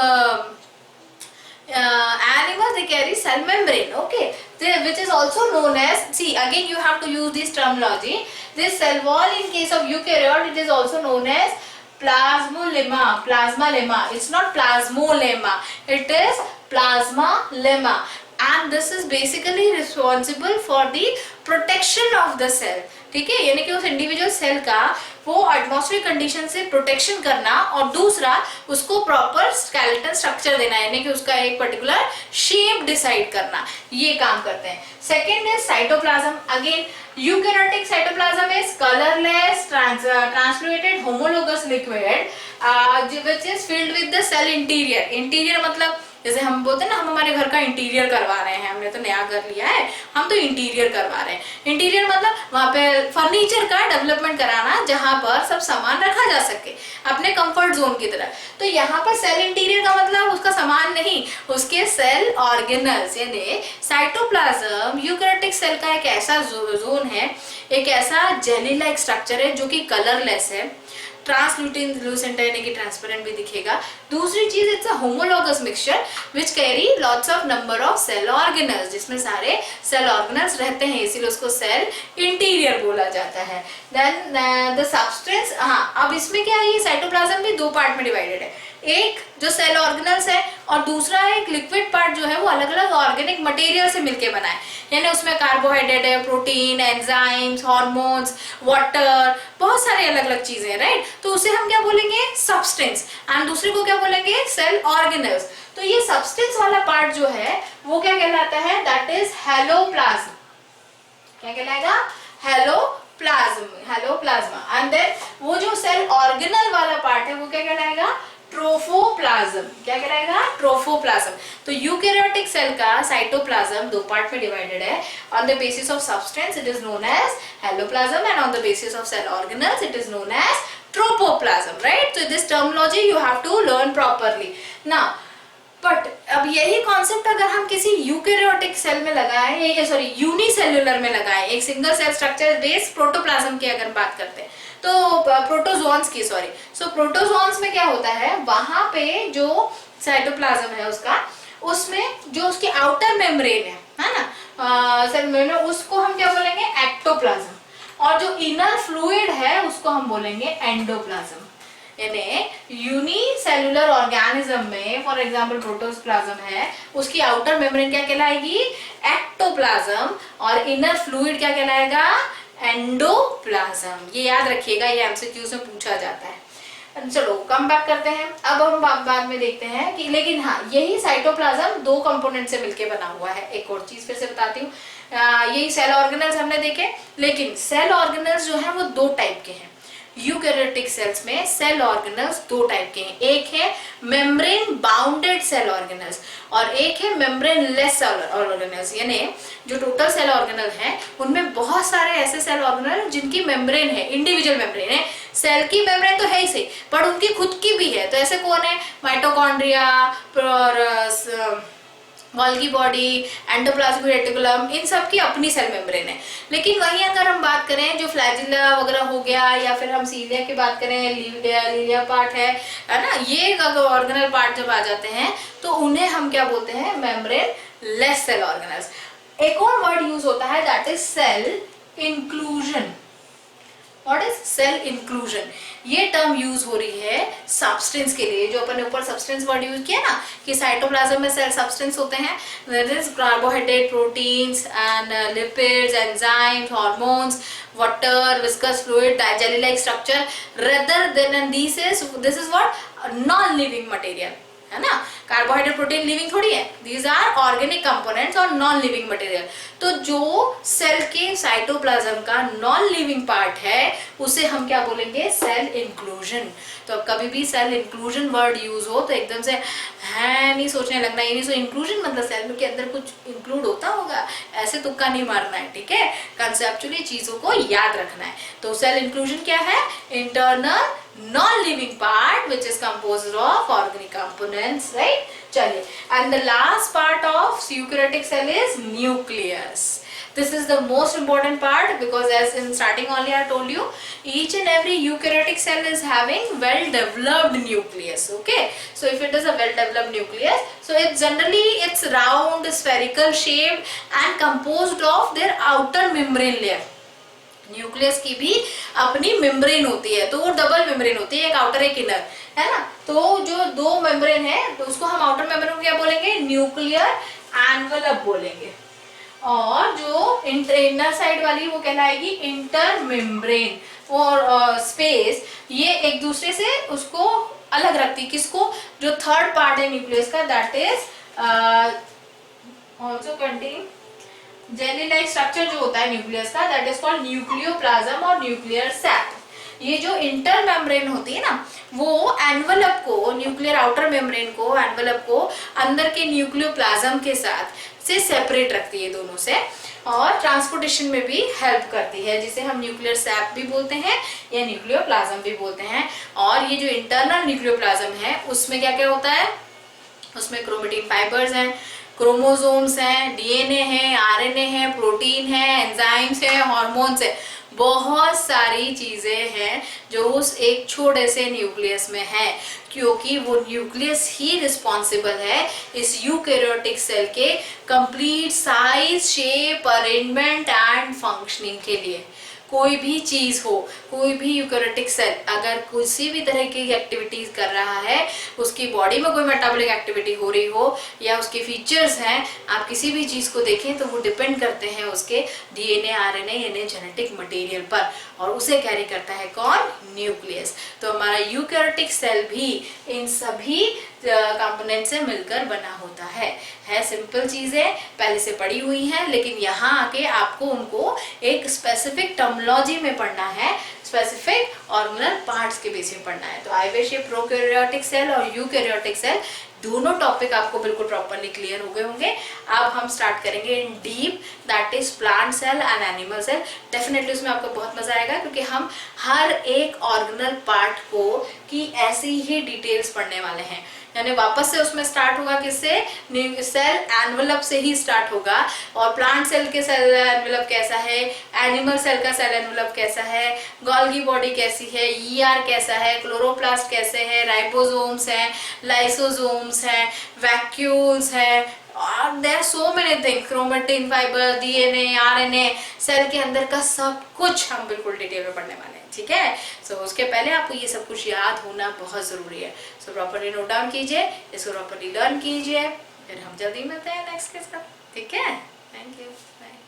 animals they carry cell membrane. Okay, which is also known as, see again you have to use this terminology. This cell wall in case of eukaryote, it is also known as plasmolemma. Plasmalemma. It's not plasmolemma, it is plasmalemma, and this is basically responsible for the protection of the cell. ठीक है, यानी कि उस individual cell का वो atmospheric condition से protection करना, और दूसरा उसको प्रॉपर स्केलेटल स्ट्रक्चर देना, यानी कि उसका एक पर्टिकुलर शेप डिसाइड करना, ये काम करते हैं. Second is cytoplasm. Again eukaryotic cytoplasm is colourless transfurated homologous liquid which is filled with the cell interior. Interior मतलब जैसे हम बोलते हैं ना, हम हमारे घर का इंटीरियर करवा रहे हैं, हमने तो नया घर लिया है, हम तो इंटीरियर करवा रहे हैं. इंटीरियर मतलब वहाँ पे फर्नीचर का डेवलपमेंट कराना, जहाँ पर सब सामान रखा जा सके अपने कंफर्ट जोन की तरह. तो यहाँ पर सेल इंटीरियर का मतलब उसका सामान नहीं, उसके सेल ऑर्गेनल्स. यानी साइटोप्लाज्म यूकैरियोटिक सेल का एक ऐसा जोन है, एक ऐसा जेली लाइक स्ट्रक्चर है जो कि कलरलेस है, ट्रांसलूसेंट है, यानी कि ट्रांसपेरेंट भी दिखेगा. दूसरी चीज, it's a homologous mixture which carry lots of number of cell organelles, जिसमें सारे सेल ऑर्गेनल्स रहते हैं, इसीलिए उसको सेल इंटीरियर बोला जाता है. Then the substance. हाँ, अब इसमें क्या है, ये साइटोप्लाज्म भी दो पार्ट में डिवाइडेड है. एक जो सेल ऑर्गेनल्स है, और दूसरा एक लिक्विड पार्ट जो है वो अलग अलग ऑर्गेनिक मटेरियल से मिलके बना है. यानी उसमें कार्बोहाइड्रेट है, प्रोटीन, एंजाइम्स, हार्मोन्स, वाटर, बहुत सारे अलग अलग चीजें, राइट. तो उसे हम क्या बोलेंगे, सब्सटेंस, एंड दूसरे को क्या बोलेंगे, सेल ऑर्गेनल्स. तो ये सब्सटेंस वाला पार्ट जो है वो क्या कहलाता है, दैट इज हेलोप्लाज्म. क्या कहलाएगा, हेलोप्लाज्मा. एंड देन वो जो सेल ऑर्गेनल वाला पार्ट है वो क्या कहलाएगा, ट्रोफोप्लाज्म. क्या कहलाएगा, ट्रोफोप्लाज्म. तो यूकैरियोटिक सेल का साइटोप्लाज्म दो पार्ट में डिवाइडेड है. On the basis of substance it is known as hyaloplasm, and on the basis of cell organelles it is known as trophoplasm, right. So this terminology you have to learn properly. Now, but अब यही concept अगर हम किसी eukaryotic cell में लगाएं, sorry unicellular में लगाएं, एक single cell structure based protoplasm की अगर बात करते हैं, तो प्रोटोजोन्स की, सॉरी. सो प्रोटोजोन्स में क्या होता है, वहां पे जो साइटोप्लाज्म है उसका, उसमें जो उसकी आउटर मेम्ब्रेन है ना, सेल मेम्ब्रेन, उसको हम क्या बोलेंगे, एक्टोप्लाज्म. और जो इनर फ्लूइड है उसको हम बोलेंगे एंडोप्लाज्म. यानी यूनिसेल्युलर ऑर्गेनिज्म में, फॉर एग्जांपल प्रोटोप्लाज्म है, उसकी आउटर मेम्ब्रेन क्या कहलाएगी, एक्टोप्लाज्म, और इनर फ्लूइड क्या कहलाएगा, एंडोप्लाज्म. ये याद रखिएगा, ये एमसीक्यू में पूछा जाता है. चलो कम बैक करते हैं. अब हम बाद में देखते हैं कि, लेकिन हाँ, यही साइटोप्लाज्म दो कंपोनेंट से मिलके बना हुआ है. एक और चीज फिर से बताती हूँ, यही सेल ऑर्गेनल्स हमने देखे, लेकिन सेल ऑर्गेनल्स जो है वो दो टाइप के हैं. यूकैरियोटिक सेल्स में सेल ऑर्गेनल्स दो टाइप के हैं. एक है मेम्ब्रेन बाउंडेड सेल ऑर्गेनल्स, और एक है मेम्ब्रेन लेस सेल ऑर्गेनल्स. यानी जो टोटल सेल ऑर्गेनल हैं उनमें बहुत सारे ऐसे सेल ऑर्गेनल जिनकी मेम्ब्रेन है, इंडिविजुअल मेम्ब्रेन है. सेल की मेम्ब्रेन तो है ही सही, पर उनकी खुद की भी है. तो ऐसे कौन है, mitochondria, Golgi body, endoplasmic reticulum, इन सब की अपनी सेल मेम्ब्रेन है. लेकिन वहीं अगर हम बात करें जो फ्लैजिला वगैरह हो गया, या फिर हम सीलिया की बात करें, लीलिया पार्ट है ना, ये ऑर्गेनल पार्ट जब आ जाते हैं तो उन्हें हम क्या बोलते हैं, मेम्ब्रेन लेस सेल ऑर्गेनल्स. एक और वर्ड यूज होता है, that is cell inclusion. What is cell inclusion? ये टर्म यूज हो रही है सब्सटेंस के लिए, जो अपन ने ऊपर सब्सटेंस वर्ड यूज किया ना, कि साइटोप्लाज्म में सेल सब्सटेंस होते हैं, that is carbohydrate, proteins and lipids, enzymes, hormones, water, viscous fluid, jelly like structure, rather than this is what, non living material, है ना. कार्बोहाइड्रेट, प्रोटीन लिविंग थोड़ी है, दीज आर ऑर्गेनिक कंपोनेंट्स और non living material. तो जो cell के cytoplasm का non living part है उसे हम क्या बोलेंगे, सेल इंक्लूजन. तो अब कभी भी सेल इंक्लूजन वर्ड यूज हो तो एकदम से है नहीं सोचने लगना, ये नहीं सो इंक्लूजन मतलब सेल के अंदर कुछ इंक्लूड होता होगा, ऐसे तुक्का नहीं मारना है, ठीक है. कंसेप्चुअली चीजों को याद रखना है. तो सेल इंक्लूजन क्या है, internal non-living part which is composed of organic components, right? चलिए, and the last part of eukaryotic cell is nucleus. This is the most important part because as in starting only I told you, each and every eukaryotic cell is having well developed nucleus. Okay, so if it is a well developed nucleus, so it generally it's round, spherical shaped and composed of their outer membrane layer. Nucleus की भी अपनी membrane होती है, तो वो double membrane होती है, एक आउटर एक इनर, है ना. तो जो दो मेम्ब्रेन है तो उसको हम आउटर मेम्ब्रेन को क्या बोलेंगे, न्यूक्लियर एनवलप बोलेंगे, और जो इनर साइड वाली वो कहलाएगी इंटर मेम्ब्रेन और स्पेस. ये एक दूसरे से उसको अलग रखती, किसको, जो थर्ड पार्ट है न्यूक्लियस का, that is also contain jelly like structure जो होता है न्यूक्लियस का, दैट इज कॉल्ड न्यूक्लियोप्लाज्म और न्यूक्लियर सैक. ये जो इंटर मेम्ब्रेन होती है ना, वो एनवलप को, न्यूक्लियर आउटर मेम्ब्रेन को, एनवलप को अंदर के न्यूक्लियोप्लाज्म के साथ से सेपरेट रखती है दोनों से, और ट्रांसपोर्टेशन में भी हेल्प करती है, जिसे हम न्यूक्लियर सैक भी बोलते हैं या न्यूक्लियोप्लाज्म भी बोलते हैं. और ये जो इंटरनल न्यूक्लियोप्लाज्म है उसमें क्या क्या होता है, उसमें क्रोमेटिन फाइबर्स हैं, क्रोमोसोम्स हैं, डीएनए है, आरएनए है, प्रोटीन है, एंजाइम्स है, हार्मोन्स है, बहुत सारी चीजें हैं जो उस एक छोटे से न्यूक्लियस में है, क्योंकि वो न्यूक्लियस ही रिस्पॉन्सिबल है इस यूकैरियोटिक सेल के complete size, shape, arrangement and functioning के लिए. कोई भी चीज हो, कोई भी यूकैरियोटिक सेल अगर किसी भी तरह की एक्टिविटीज कर रहा है, उसकी बॉडी में कोई मेटाबॉलिक एक्टिविटी हो रही हो या उसके फीचर्स हैं, आप किसी भी चीज को देखें तो वो डिपेंड करते हैं उसके डीएनए, आरएनए यानी जेनेटिक मटेरियल पर, और उसे कैरी करता है कौन, न्यूक्लियस. तो हमारा यूकैरियोटिक सेल भी इन सभी कंपोनेंट से मिलकर बना होता है. सिंपल चीजें पहले से पढ़ी हुई हैं, लेकिन यहाँ आके आपको उनको एक स्पेसिफिक टर्मिनोलॉजी में पढ़ना है, स्पेसिफिक ऑर्गेनल पार्ट्स के बेस में पढ़ना है. तो आई विश ये प्रोकैरियोटिक सेल और यूकैरियोटिक सेल दोनों टॉपिक आपको बिल्कुल प्रॉपरली क्लियर हो गए होंगे. अब हम स्टार्ट करेंगे in deep, that is plant cell and animal cell. Definitely उसमें आपको बहुत मजा आएगा, क्योंकि हम हर एक ऑर्गेनल पार्ट को की ऐसी ही डिटेल्स पढ़ने वाले हैं. यानी वापस से उसमें स्टार्ट होगा किससे, सेल एनवलप से ही स्टार्ट होगा, और प्लांट सेल के सेल एनवलप कैसा है, एनिमल सेल का सेल एनवलप कैसा है, गोल्गी बॉडी कैसी है, ईआर कैसा है, क्लोरोप्लास्ट कैसे है, राइबोसोम्स हैं, लाइसोसोम्स हैं, वैक्यूल्स हैं, और there are so many things, chromatin fibre, DNA, RNA, cell के अंदर का सब कुछ हम बिल्कुल डिटेल में पढ़ने वाले हैं. ठीक है, सो उसके पहले आपको ये सब कुछ याद होना बहुत जरूरी है. सो प्रॉपरली नोट डाउन कीजिए, इसको प्रॉपरली लर्न कीजिए, फिर हम जल्दी मिलते हैं नेक्स्ट के साथ. ठीक है, थैंक यू, बाय.